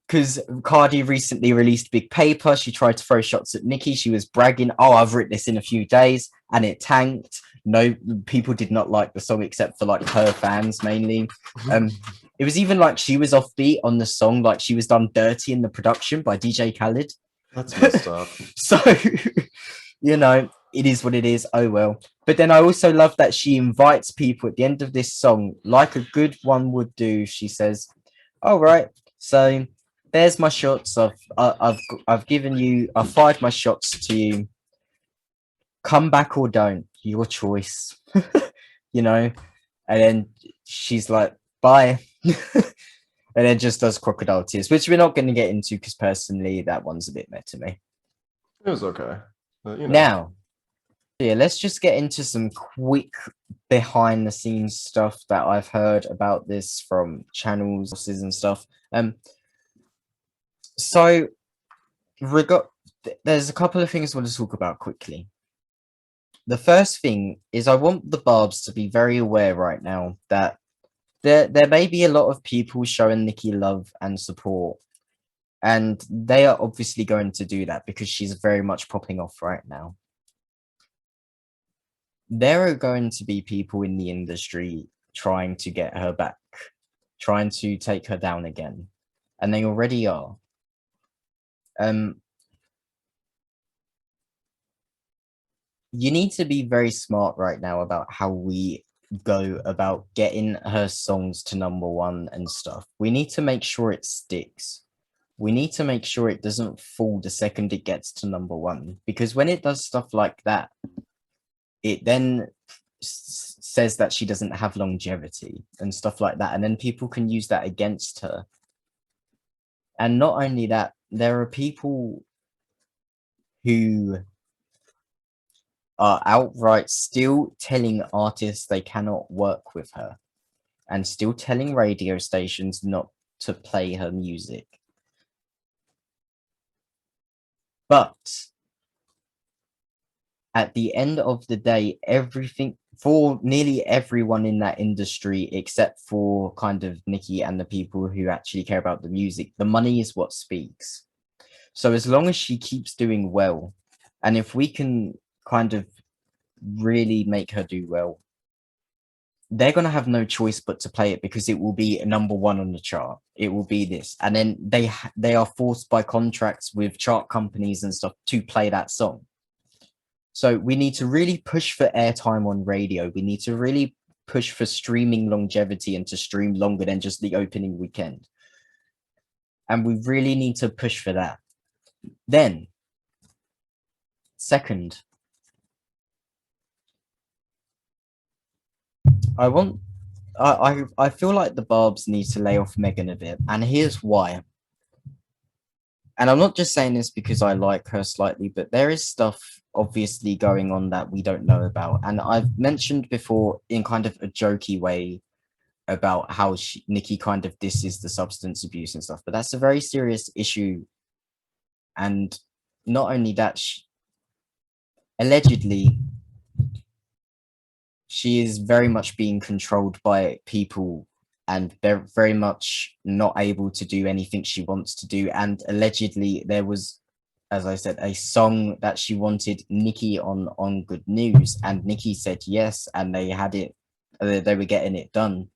because Cardi recently released Big Paper, she tried to throw shots at Nicki. She was bragging, "Oh, I've written this in a few days," and it tanked. No, people did not like the song except for like her fans mainly. It was even like she was offbeat on the song, like she was done dirty in the production by DJ Khaled.
That's messed up.
So, you know, it is what it is. Oh well. But then I also love that she invites people at the end of this song, like a good one would do. She says, "All right, so there's my shots. I've given you. I've fired my shots to you. Come back or don't. Your choice." You know. And then she's like, "Bye." And then just does crocodile tears, which we're not going to get into because personally that one's a bit meh to me.
It was okay. But,
Now, yeah, let's just get into some quick behind the scenes stuff that I've heard about this from channels and stuff. So there's a couple of things I want to talk about quickly. The first thing is I want the Barbz to be very aware right now that there may be a lot of people showing Nicki love and support, and they are obviously going to do that because she's very much popping off right now. There are going to be people in the industry trying to get her back, trying to take her down again, and they already are. You need to be very smart right now about how we go about getting her songs to #1 and stuff. We need to make sure it sticks. We need to make sure it doesn't fall the second it gets to #1, because when it does stuff like that, it then says that she doesn't have longevity and stuff like that, and then people can use that against her. And not only that, there are people who are outright still telling artists they cannot work with her and still telling radio stations not to play her music. But at the end of the day, everything for nearly everyone in that industry, except for kind of Nicki and the people who actually care about the music, the money is what speaks. So as long as she keeps doing well, and if we can kind of really make her do well, they're going to have no choice but to play it because it will be #1 on the chart. It will be this. And then they are forced by contracts with chart companies and stuff to play that song. So we need to really push for airtime on radio. We need to really push for streaming longevity and to stream longer than just the opening weekend. And we really need to push for that. Then, second, I feel like the Barbz need to lay off Megan a bit, and here's why. And I'm not just saying this because I like her slightly, but there is stuff obviously going on that we don't know about. And I've mentioned before in kind of a jokey way about how Nicki kind of disses the substance abuse and stuff, but that's a very serious issue. And not only that, allegedly, she is very much being controlled by people, and they're very much not able to do anything she wants to do. And allegedly there was, as I said, a song that she wanted Nicki on Good News, and Nicki said yes, and they had it, they were getting it done.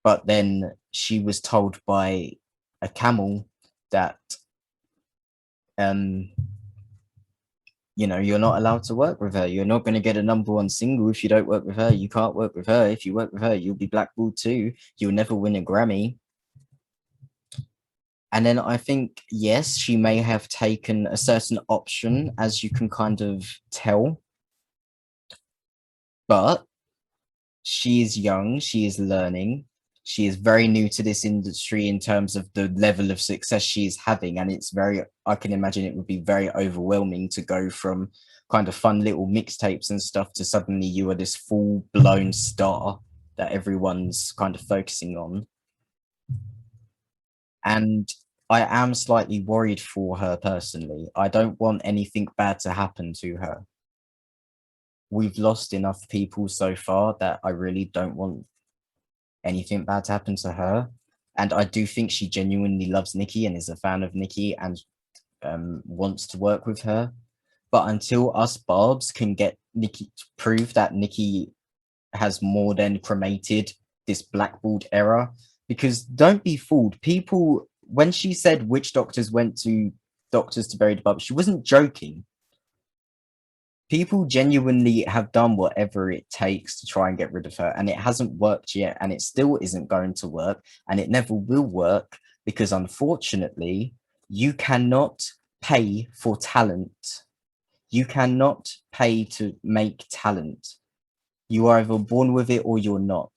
But then she was told by a camel that, you know, you're not allowed to work with her. You're not going to get a #1 single if you don't work with her. You can't work with her. If you work with her, you'll be blackballed too. You'll never win a Grammy. And then I think, yes, she may have taken a certain option, as you can kind of tell. But she is young. She is learning. She is very new to this industry in terms of the level of success she is having, and it's very, I can imagine it would be very overwhelming to go from kind of fun little mixtapes and stuff to suddenly you are this full-blown star that everyone's kind of focusing on. And I am slightly worried for her personally. I don't want anything bad to happen to her. We've lost enough people so far that I really don't want anything bad to happen to her. And I do think she genuinely loves Nicki and is a fan of Nicki and wants to work with her. But until us Barbz can get Nicki to prove that Nicki has more than cremated this blackballed era, because don't be fooled, people, when she said witch doctors went to doctors to bury the Barbz, she wasn't joking. People genuinely have done whatever it takes to try and get rid of her, and it hasn't worked yet, and it still isn't going to work, and it never will work, because unfortunately, you cannot pay for talent. You cannot pay to make talent. You are either born with it or you're not.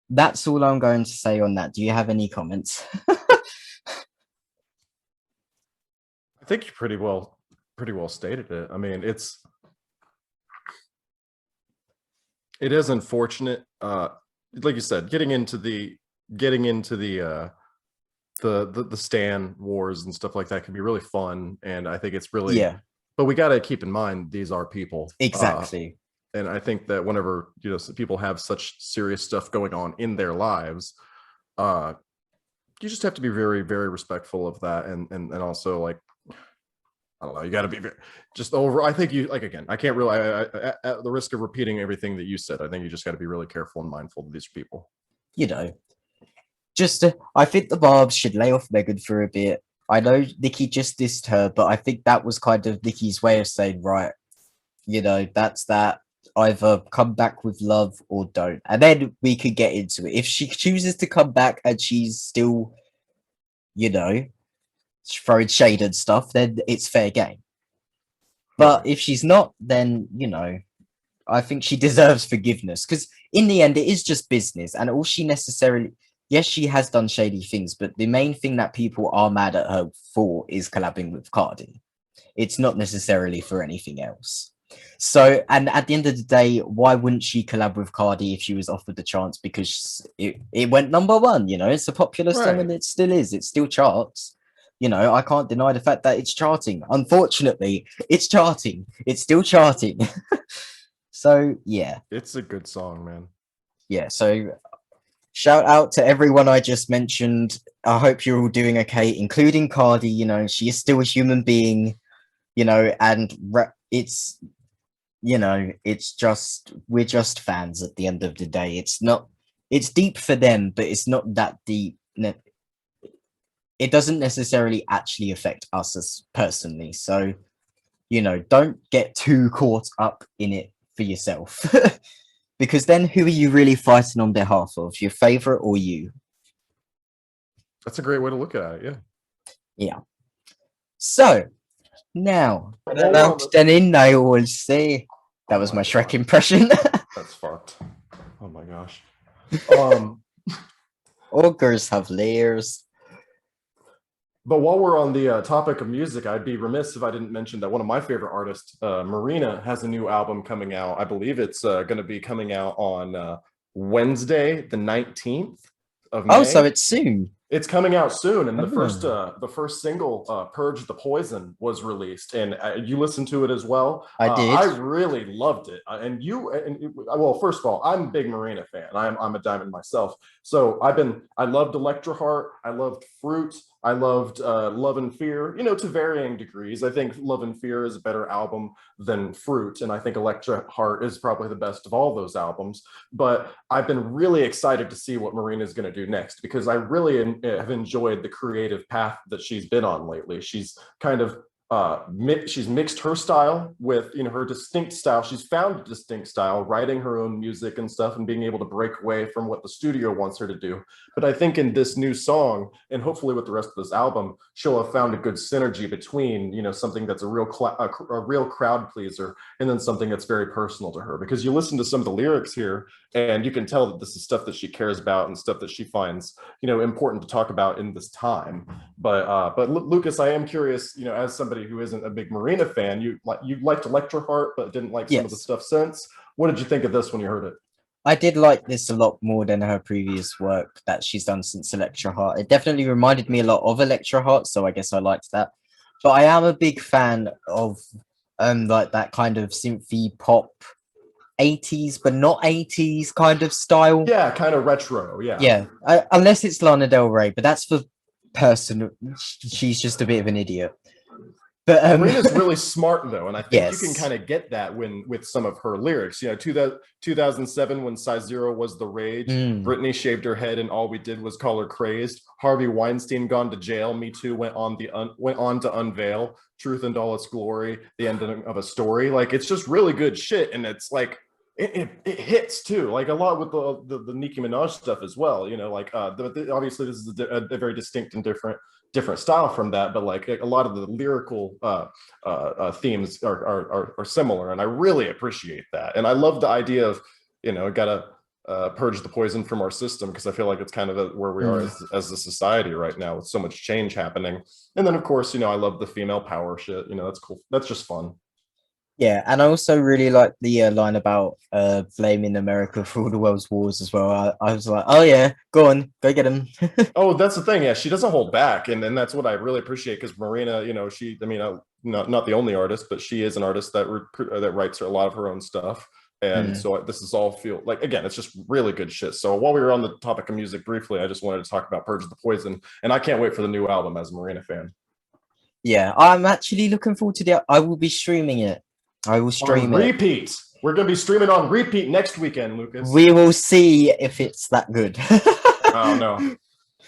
That's all I'm going to say on that. Do you have any comments?
I think you pretty well stated it. I mean, it is unfortunate. Like you said, getting into the stan wars and stuff like that can be really fun, and I think it's really,
yeah.
But we got to keep in mind these are people.
Exactly.
And I think that whenever people have such serious stuff going on in their lives, you just have to be very, very respectful of that, and also, like, I don't know, you got to be just over. I think you, like, again, I can't really, at the risk of repeating everything that you said, I think you just got to be really careful and mindful of these people.
Just I think the Barbz should lay off Megan for a bit. I know Nicki just dissed her, but I think that was kind of Nicki's way of saying, right, that's that. Either come back with love or don't, and then we could get into it. If she chooses to come back and she's still, throwing shade and stuff, then it's fair game. But if she's not, then I think she deserves forgiveness, because in the end it is just business, and all she necessarily, yes, she has done shady things, but the main thing that people are mad at her for is collabing with Cardi. It's not necessarily for anything else. So, and at the end of the day, why wouldn't she collab with Cardi if she was offered the chance? Because it went number one, it's a popular song, and it still is. It still charts. I can't deny the fact that it's charting. Unfortunately, it's charting. It's still charting. So, yeah.
It's a good song, man.
Yeah, so shout out to everyone I just mentioned. I hope you're all doing okay, including Cardi. She is still a human being, and it's... it's just, we're just fans at the end of the day. It's deep for them, but it's not that deep. It doesn't necessarily actually affect us as personally. So, don't get too caught up in it for yourself. Because then who are you really fighting on behalf of? Your favorite or you?
That's a great way to look at it, yeah.
Yeah. So, now, I will say that was my Shrek impression.
That's fucked. Oh my gosh.
Ogres have layers.
But while we're on the topic of music, I'd be remiss if I didn't mention that one of my favorite artists, Marina, has a new album coming out. I believe it's going to be coming out on Wednesday, the 19th of May.
Oh, so it's soon.
It's coming out soon, and the first single, "Purge the Poison," was released, and you listened to it as well.
I did.
I really loved it, well, first of all, I'm a big Marina fan. I'm a diamond myself, so I loved Electra Heart, I loved Fruit, I loved Love and Fear, to varying degrees. I think Love and Fear is a better album than Fruit, and I think Electra Heart is probably the best of all those albums. But I've been really excited to see what Marina is going to do next, because I really have enjoyed the creative path that she's been on lately. She's kind of she's mixed her style with her distinct style. She's found a distinct style, writing her own music and stuff, and being able to break away from what the studio wants her to do. But I think in this new song, and hopefully with the rest of this album, she'll have found a good synergy between something that's a real crowd pleaser, and then something that's very personal to her. Because you listen to some of the lyrics here, and you can tell that this is stuff that she cares about and stuff that she finds, you know, important to talk about in this time. But Lucas, I am curious, you know, as somebody who isn't a big Marina fan, you liked Electroheart but didn't like some of the stuff since. What did you think of this when you heard it?
I did like this a lot more than her previous work that she's done since Electroheart. It definitely reminded me a lot of Electroheart, so I guess I liked that. But I am a big fan of like that kind of synthy pop 80s but not 80s kind of style.
Yeah, kind of retro.
Yeah. Unless it's Lana Del Rey, but that's for person. She's just a bit of an idiot. But
Marina's really smart though, and I think
yes.
you can kind of get that with some of her lyrics. You know, 2007 when Size Zero was the rage, Britney shaved her head and all we did was call her crazed. Harvey Weinstein gone to jail. Me Too went on to unveil truth and all its glory, the ending of a story. Like, it's just really good shit, and it's like it hits too, like a lot with the Nicki Minaj stuff as well. You know, like obviously this is a very distinct and different style from that, but like a lot of the lyrical themes are similar, and I really appreciate that. And I love the idea of, you know, gotta purge the poison from our system, because I feel like it's kind of where we are as a society right now, with so much change happening. And then of course, you know, I love the female power shit. You know, that's cool. That's just fun.
Yeah, and I also really like the line about blaming America for all the world's wars as well. I was like, oh yeah, go on, go get him.
Oh, that's the thing. Yeah, she doesn't hold back, and that's what I really appreciate, because Marina, you know, I mean, not the only artist, but she is an artist that writes a lot of her own stuff. And so this is all feel like, again, it's just really good shit. So while we were on the topic of music briefly, I just wanted to talk about Purge the Poison, and I can't wait for the new album as a Marina fan.
Yeah, I'm actually looking forward to I will be streaming it. I will stream
on repeat. We're going to be streaming on repeat next weekend, Lucas.
We will see if it's that good.
Oh no,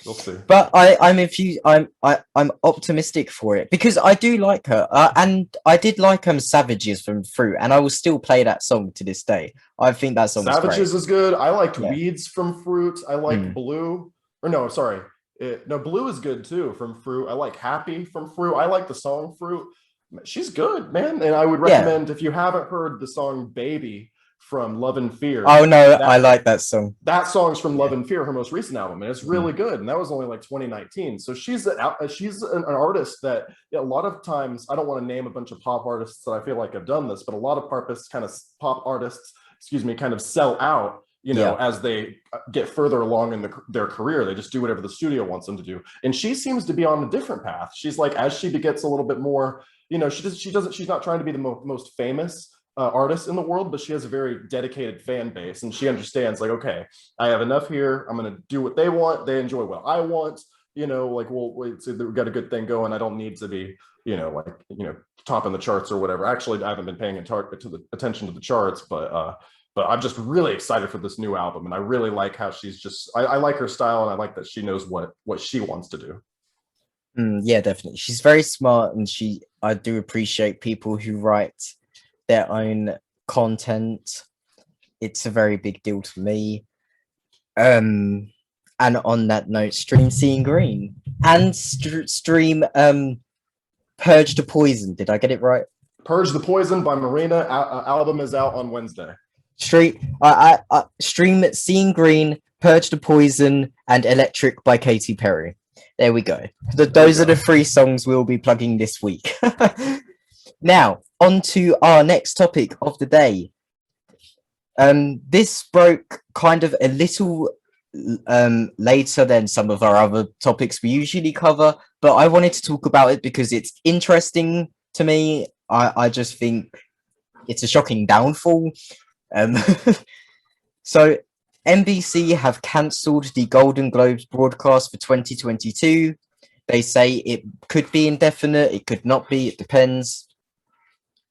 we'll see.
But I'm optimistic for it, because I do like her, and I did like Savages from Fruit, and I will still play that song to this day. I think that song
Savages is good. I liked Weeds from Fruit. I liked Blue. Or no, sorry. No, Blue is good too from Fruit. I like Happy from Fruit. I like the song Fruit. She's good, man. And I would recommend, if you haven't heard the song Baby from Love and Fear.
Oh no, I like that song.
That song's from Love and Fear, her most recent album, and it's really good. And that was only like 2019. So she's an artist that a lot of times, I don't want to name a bunch of pop artists that I feel like have done this, but a lot of pop artists, kind of sell out, you know, as they get further along in their career. They just do whatever the studio wants them to do. And she seems to be on a different path. She's like, as she gets a little bit more, you know, she's not trying to be the most famous artist in the world, but she has a very dedicated fan base, and she understands, like, okay, I have enough here. I'm going to do what they want. They enjoy what I want. You know, like, we've got a good thing going. I don't need to be, you know, like, you know, topping the charts or whatever. Actually, I haven't been paying attention to the charts, but I'm just really excited for this new album, and I really like how she's just. I like her style, and I like that she knows what she wants to do.
Yeah, definitely. She's very smart, and I do appreciate people who write their own content. It's a very big deal to me. And on that note, stream Seeing Green and stream Purge the Poison. Did I get it right?
Purge the Poison by Marina. Album is out on Wednesday.
Stream Seeing Green, Purge the Poison, and Electric by Katy Perry. There we go. Those are the 3 songs we'll be plugging this week. Now, on to our next topic of the day. This broke kind of a little later than some of our other topics we usually cover, but I wanted to talk about it because it's interesting to me. I just think it's a shocking downfall. So NBC have cancelled the Golden Globes broadcast for 2022. They say it could be indefinite, it could not be, it depends.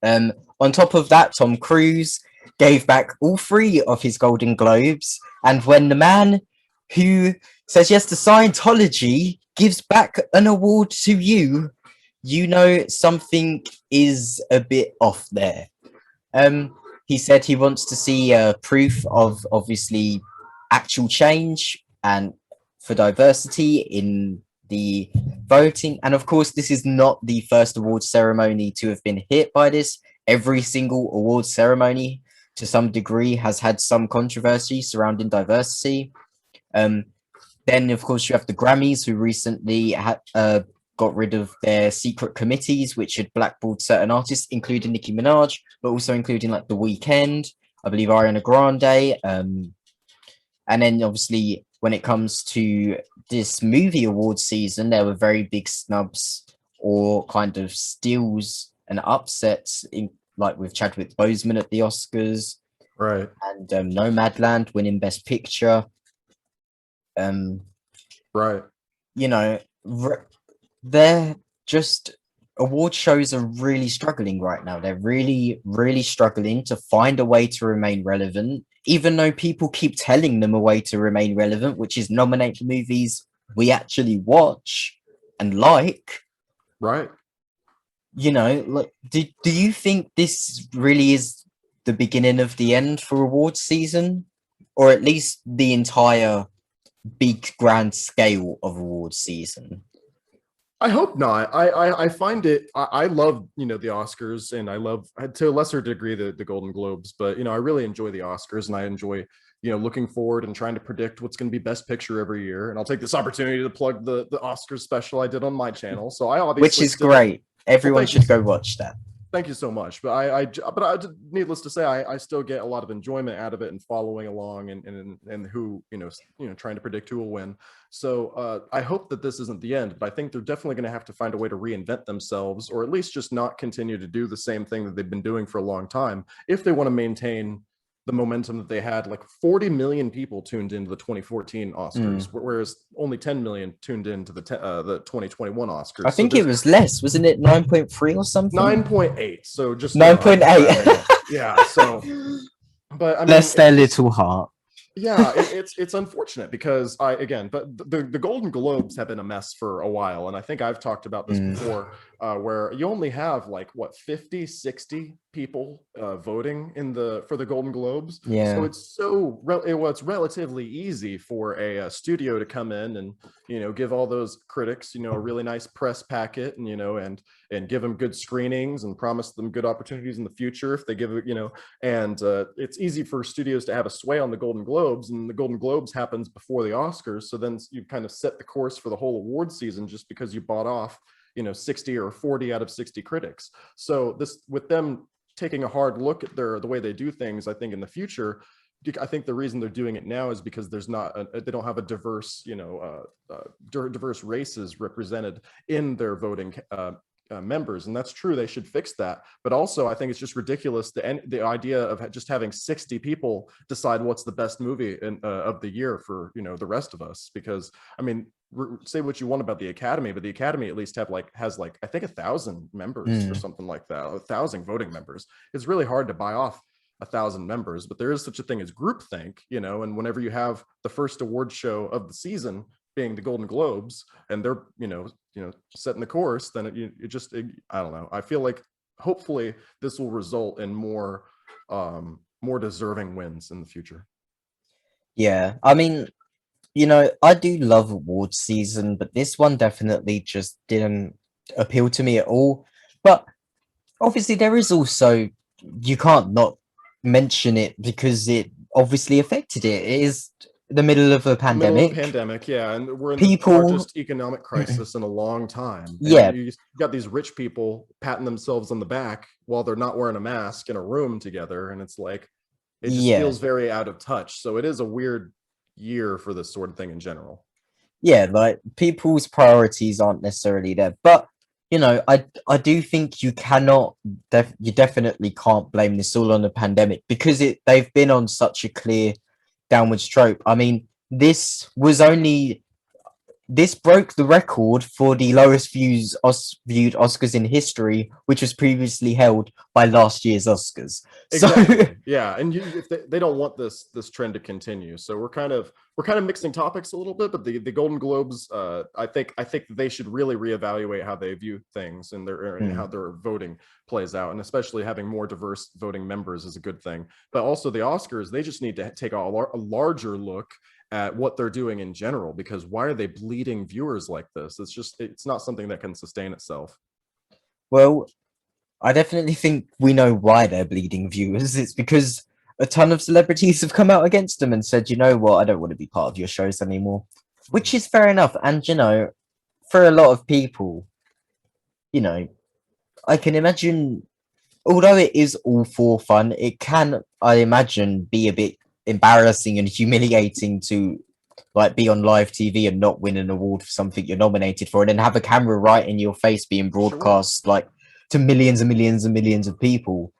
On top of that, Tom Cruise gave back all 3 of his Golden Globes, and when the man who says yes to Scientology gives back an award to you, you know something is a bit off there. He said he wants to see proof of, obviously, actual change and for diversity in the voting. And of course, this is not the first award ceremony to have been hit by this. Every single award ceremony to some degree has had some controversy surrounding diversity. Then, of course, you have the Grammys, who recently got rid of their secret committees, which had blackballed certain artists, including Nicki Minaj, but also including like The Weeknd, I believe Ariana Grande. And then, obviously, when it comes to this movie awards season, there were very big snubs or kind of steals and upsets, in like with Chadwick Boseman at the Oscars,
Right.
and Nomadland winning Best Picture.
Right.
You know, they're just award shows are really struggling right now. They're really, really struggling to find a way to remain relevant, even though people keep telling them a way to remain relevant, which is nominate the movies we actually watch and like.
Right.
You know, like, do you think this really is the beginning of the end for awards season, or at least the entire big grand scale of awards season?
I hope not. I find it. I love the Oscars, and I love to a lesser degree the Golden Globes. But I really enjoy the Oscars, and I enjoy looking forward and trying to predict what's going to be Best Picture every year. And I'll take this opportunity to plug the Oscars special I did on my channel. So I obviously,
which is great. Everyone should go watch that.
Thank you so much. But needless to say, I still get a lot of enjoyment out of it and following along and who trying to predict who will win. So I hope that this isn't the end, but I think they're definitely going to have to find a way to reinvent themselves, or at least just not continue to do the same thing that they've been doing for a long time, if they want to maintain the momentum that they had. Like 40 million people tuned into the 2014 Oscars, whereas only 10 million tuned into the 2021 Oscars.
I think it was less, wasn't it? 9.3 or something?
9.8. So just
9.8.
Yeah. So, but I mean,
bless their little heart.
Yeah, it's unfortunate because the Golden Globes have been a mess for a while, and I think I've talked about this before, where you only have like 50, 60 people voting for the Golden Globes.
Yeah.
So it's relatively easy for a studio to come in and give all those critics a really nice press packet, and and give them good screenings and promise them good opportunities in the future if they give it, and it's easy for studios to have a sway on the Golden Globes, and the Golden Globes happens before the Oscars. So then you kind of set the course for the whole award season just because you bought off, 60 or 40 out of 60 critics. So with them taking a hard look at the way they do things, I think in the future, I think the reason they're doing it now is because there's they don't have a diverse, diverse races represented in their voting members, and that's true. They should fix that. But also, I think it's just ridiculous the idea of just having 60 people decide what's the best movie of the year for the rest of us. Because I mean, say what you want about the Academy, but the Academy at least has I think 1,000 members or something like that, 1,000 voting members. It's really hard to buy off 1,000 members, but there is such a thing as groupthink, and whenever you have the first award show of the season being the Golden Globes, and they're setting the course, then I don't know. I feel like hopefully this will result in more deserving wins in the future.
Yeah, I mean, I do love awards season, but this one definitely just didn't appeal to me at all. But obviously there is also, you can't not mention it because it obviously affected it. It is the middle of a pandemic.
Yeah, and we're in the largest economic crisis in a long time. And
yeah,
you got these rich people patting themselves on the back while they're not wearing a mask in a room together, and it's like it just feels very out of touch. So it is a weird year for this sort of thing in general.
Yeah, like people's priorities aren't necessarily there, but I do think you definitely can't blame this all on the pandemic, because they've been on such a clear downwards trope. I mean, this broke the record for the lowest viewed Oscars in history, which was previously held by last year's Oscars.
Exactly. So, yeah, and if they don't want this trend to continue. So we're kind of mixing topics a little bit, but the Golden Globes, I think they should really reevaluate how they view things and how their voting plays out, and especially having more diverse voting members is a good thing. But also the Oscars, they just need to take a larger look at what they're doing in general, because why are they bleeding viewers like this? It's not something that can sustain itself.
Well, I definitely think we know why they're bleeding viewers. It's because a ton of celebrities have come out against him and said, you know what, I don't want to be part of your shows anymore, which is fair enough. And, you know, for a lot of people, you know, I can imagine, although it is all for fun, it can, I imagine, be a bit embarrassing and humiliating to like be on live TV and not win an award for something you're nominated for, and then have a camera right in your face being
Sure.
broadcast like to millions and millions and millions of people,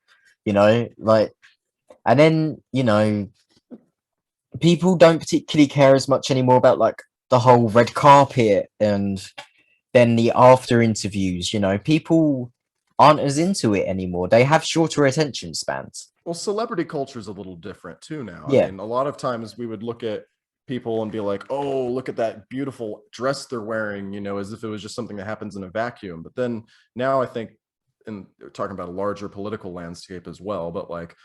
you know, like, and then, you know, people don't particularly care as much anymore about like the whole red carpet and then the after interviews, you know, people aren't as into it anymore. They have shorter attention spans.
Well, celebrity culture is a little different too now. I
Yeah.
mean, a lot of times we would look at people and be like, oh, look at that beautiful dress they're wearing, you know, as if it was just something that happens in a vacuum. But then now I think, and we're talking about a larger political landscape as well, but like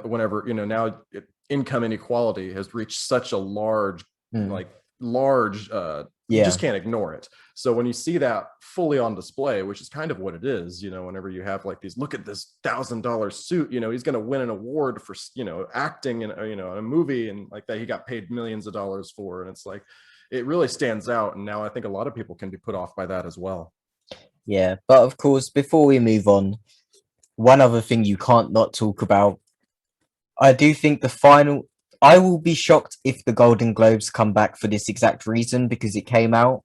whenever, you know, now income inequality has reached such a large, like large, you just can't ignore it. So when you see that fully on display, which is kind of what it is, you know, whenever you have like these, look at this $1,000 suit, you know, he's going to win an award for, you know, acting in, you know, a movie and like that he got paid millions of dollars for. And it's like, it really stands out. And now I think a lot of people can be put off by that as well.
Yeah. But of course, before we move on, one other thing you can't not talk about, I do think the final, I will be shocked if the Golden Globes come back for this exact reason, because it came out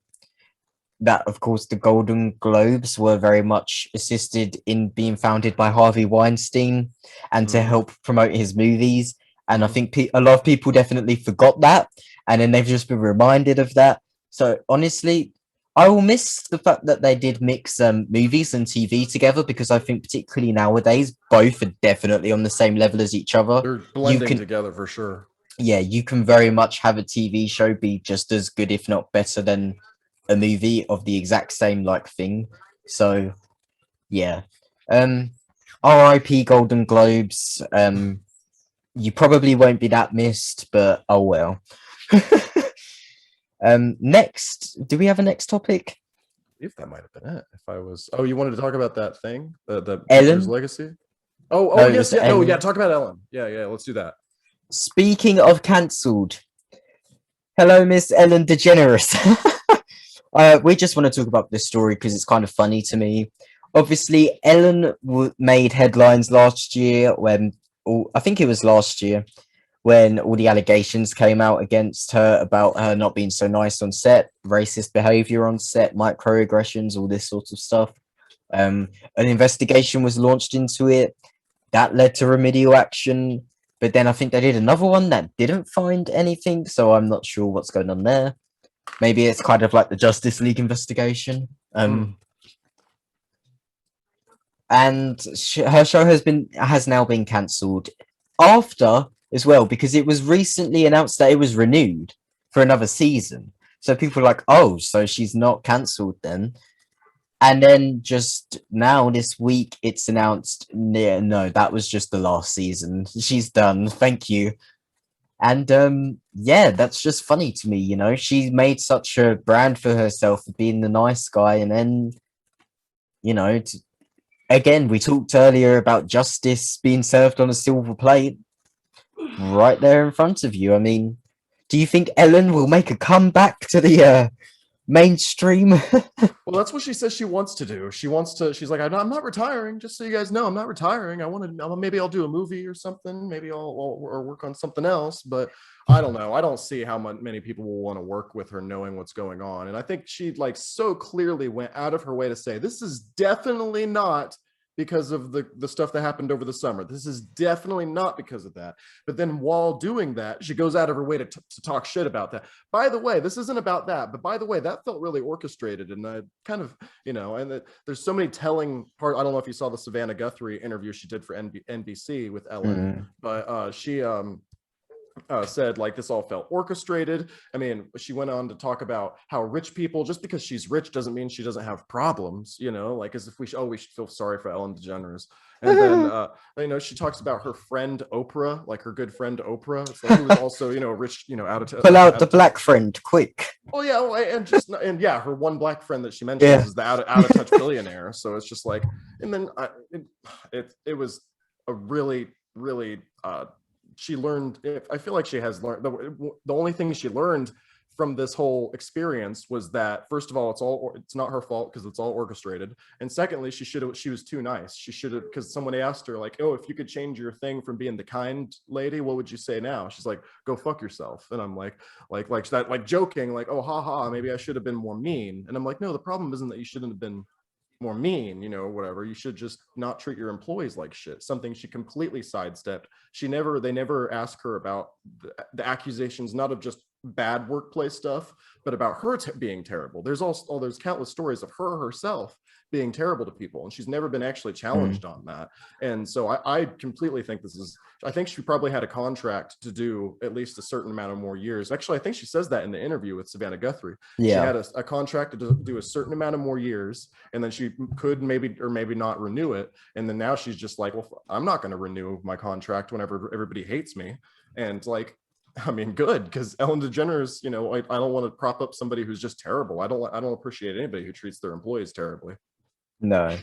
that, of course, the Golden Globes were very much assisted in being founded by Harvey Weinstein and to help promote his movies. And I think a lot of people definitely forgot that. And then they've just been reminded of that. So honestly, I will miss the fact that they did mix movies and TV together, because I think particularly nowadays, both are definitely on the same level as each other.
They're blending together for sure.
Yeah, you can very much have a TV show be just as good, if not better, than a movie of the exact same like thing. So yeah. RIP Golden Globes. You probably won't be that missed, but oh well. Next, do we have a next topic?
If that might have been it. If I was, oh, you wanted to talk about that thing, the
Ellen
legacy. Oh,
no,
yes, yeah,
Ellen.
no, yeah. Talk about Ellen. Yeah, let's do that.
Speaking of cancelled, hello, Miss Ellen DeGeneres. We just want to talk about this story because it's kind of funny to me. Obviously, Ellen made headlines last year when, I think it was last year, when all the allegations came out against her about her not being so nice on set, racist behavior on set, microaggressions, all this sort of stuff. An investigation was launched into it. That led to remedial action. But then I think they did another one that didn't find anything. So I'm not sure what's going on there. Maybe it's kind of like the Justice League investigation. And her show has now been cancelled after as well, because it was recently announced that it was renewed for another season. So people are like, oh, so she's not cancelled then. And then just now this week it's announced, no, that was just the last season. She's done. Thank you. And yeah, that's just funny to me, you know. She made such a brand for herself of being the nice guy, and then, you know, again, we talked earlier about justice being served on a silver plate right there in front of you. I mean, do you think Ellen will make a comeback to the mainstream?
Well, that's what she says she wants to do. She's like, I'm not retiring, just so you guys know, I'm not retiring. I want to, maybe I'll do a movie or something, maybe I'll work on something else, but I don't know. I don't see how many people will want to work with her knowing what's going on. And I think she like so clearly went out of her way to say, this is definitely not because of the stuff that happened over the summer. This is definitely not because of that. But then while doing that, she goes out of her way to talk shit about that. By the way, this isn't about that. But by the way, that felt really orchestrated. And I kind of, you know, and there's so many telling parts. I don't know if you saw the Savannah Guthrie interview she did for NBC with Ellen, but she said like this all felt orchestrated. I mean, she went on to talk about how rich people, just because she's rich doesn't mean she doesn't have problems, you know, like as if we should feel sorry for Ellen DeGeneres. And then you know, she talks about her friend Oprah, like her good friend Oprah. It's like, who was also, you know, rich, you know, out of
pull out the black friend quick.
Oh yeah, and yeah, her one black friend that she mentions is the out of touch billionaire. So it's just like, and then it was a really learned. I feel like she has learned. The only thing she learned from this whole experience was that, first of all, it's not her fault because it's all orchestrated, and secondly, she was too nice. She should have, because someone asked her like, oh, if you could change your thing from being the kind lady, what would you say now? She's like, go fuck yourself. And I'm like that, like joking, like, oh, haha, maybe I should have been more mean. And I'm like, no, the problem isn't that you shouldn't have been more mean, you know, whatever. You should just not treat your employees like shit. Something she completely sidestepped. They never asked her about the accusations, not of just bad workplace stuff, but about her being terrible. There's countless stories of her herself being terrible to people, and she's never been actually challenged on that. And so I completely think I think she probably had a contract to do at least a certain amount of more years. Actually, I think she says that in the interview with Savannah Guthrie. Yeah. She had a contract to do a certain amount of more years, and then she could maybe not renew it. And then now she's just like, well, I'm not going to renew my contract whenever everybody hates me. And like, I mean, good, because Ellen DeGeneres, you know, I don't want to prop up somebody who's just terrible. I don't appreciate anybody who treats their employees terribly.
No.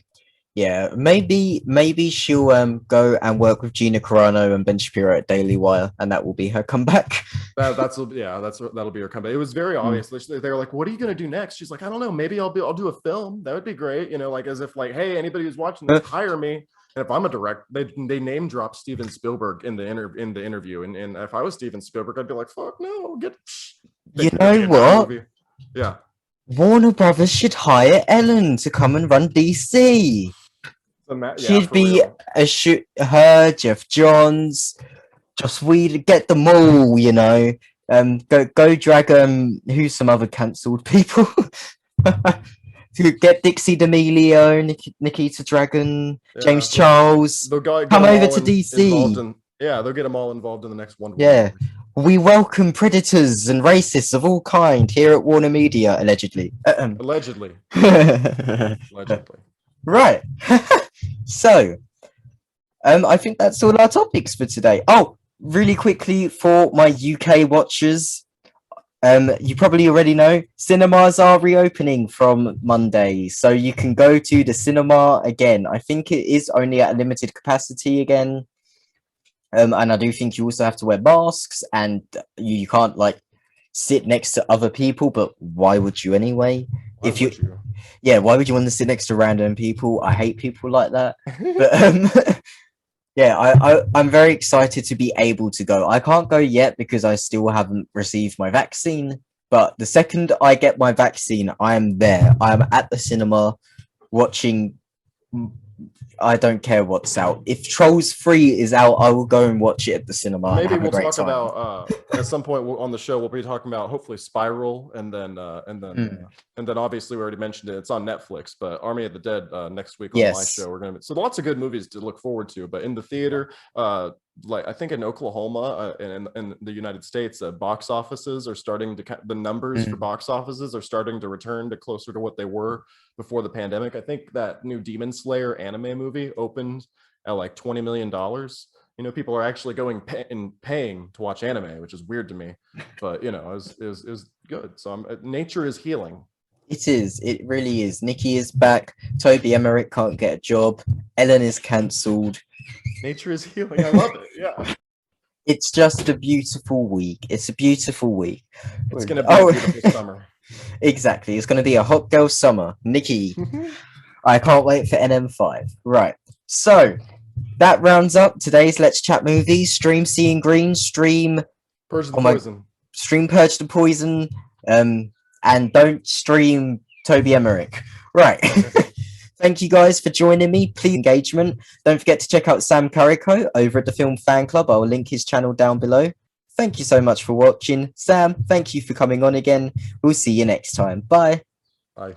Yeah, maybe she'll go and work with Gina Carano and Ben Shapiro at Daily Wire, and that will be her comeback.
That'll be her comeback. It was very obvious. They're like, "What are you gonna do next?" She's like, "I don't know. Maybe I'll do a film. That would be great." You know, like as if like, "Hey, anybody who's watching this, hire me." And if I'm a director, they name drop Steven Spielberg in the interview, and if I was Steven Spielberg, I'd be like, "Fuck no, get."
You know what?
Yeah.
Warner Brothers should hire Ellen to come and run DC. She'd be her, Jeff Johns, Joss Whedon, get them all, you know. Go drag who's some other cancelled people. Get Dixie D'Amelio, Nikita Dragon, James Charles. Come over to DC.
They'll get them all involved in the next one.
Yeah. We welcome predators and racists of all kind here at Warner Media, allegedly.
Allegedly.
Right. So, I think that's all our topics for today. Oh, really quickly for my UK watchers, you probably already know cinemas are reopening from Monday, so you can go to the cinema again. I think it is only at a limited capacity again. And I do think you also have to wear masks, and you can't like sit next to other people. But why would you anyway? Yeah, why would you want to sit next to random people? I hate people like that. But yeah, I'm very excited to be able to go. I can't go yet because I still haven't received my vaccine. But the second I get my vaccine, I am there. I am at the cinema watching. I don't care what's out. If Trolls 3 is out, I will go and watch it at the cinema.
Maybe we'll talk about at some point on the show. We'll be talking about hopefully Spiral, and then obviously we already mentioned it. It's on Netflix, but Army of the Dead next week on my show. We're gonna so lots of good movies to look forward to. But in the theater, like I think in Oklahoma and in the United States, box offices are starting to the numbers for box offices are starting to return to closer to what they were before the pandemic. I think that new Demon Slayer anime movie opened at like $20 million. You know, people are actually going and paying to watch anime, which is weird to me, but you know, it was good. So nature is healing.
It is. It really is. Nicki is back. Toby Emmerich can't get a job. Ellen is cancelled.
Nature is healing. I love it. Yeah.
It's just a beautiful week. It's a beautiful week.
It's going to be a beautiful summer.
Exactly. It's going to be a hot girl summer. Nicki. I can't wait for NM5. Right. So that rounds up today's Let's Chat Movies. Stream Seeing Green. Stream
Purge the Poison.
Stream Purge the Poison. And don't stream Toby Emmerich. Right. Thank you guys for joining me. Please engagement. Don't forget to check out Sam Carrico over at the Film Fanclub. I'll link his channel down below. Thank you so much for watching. Sam, thank you for coming on again. We'll see you next time. Bye.
Bye.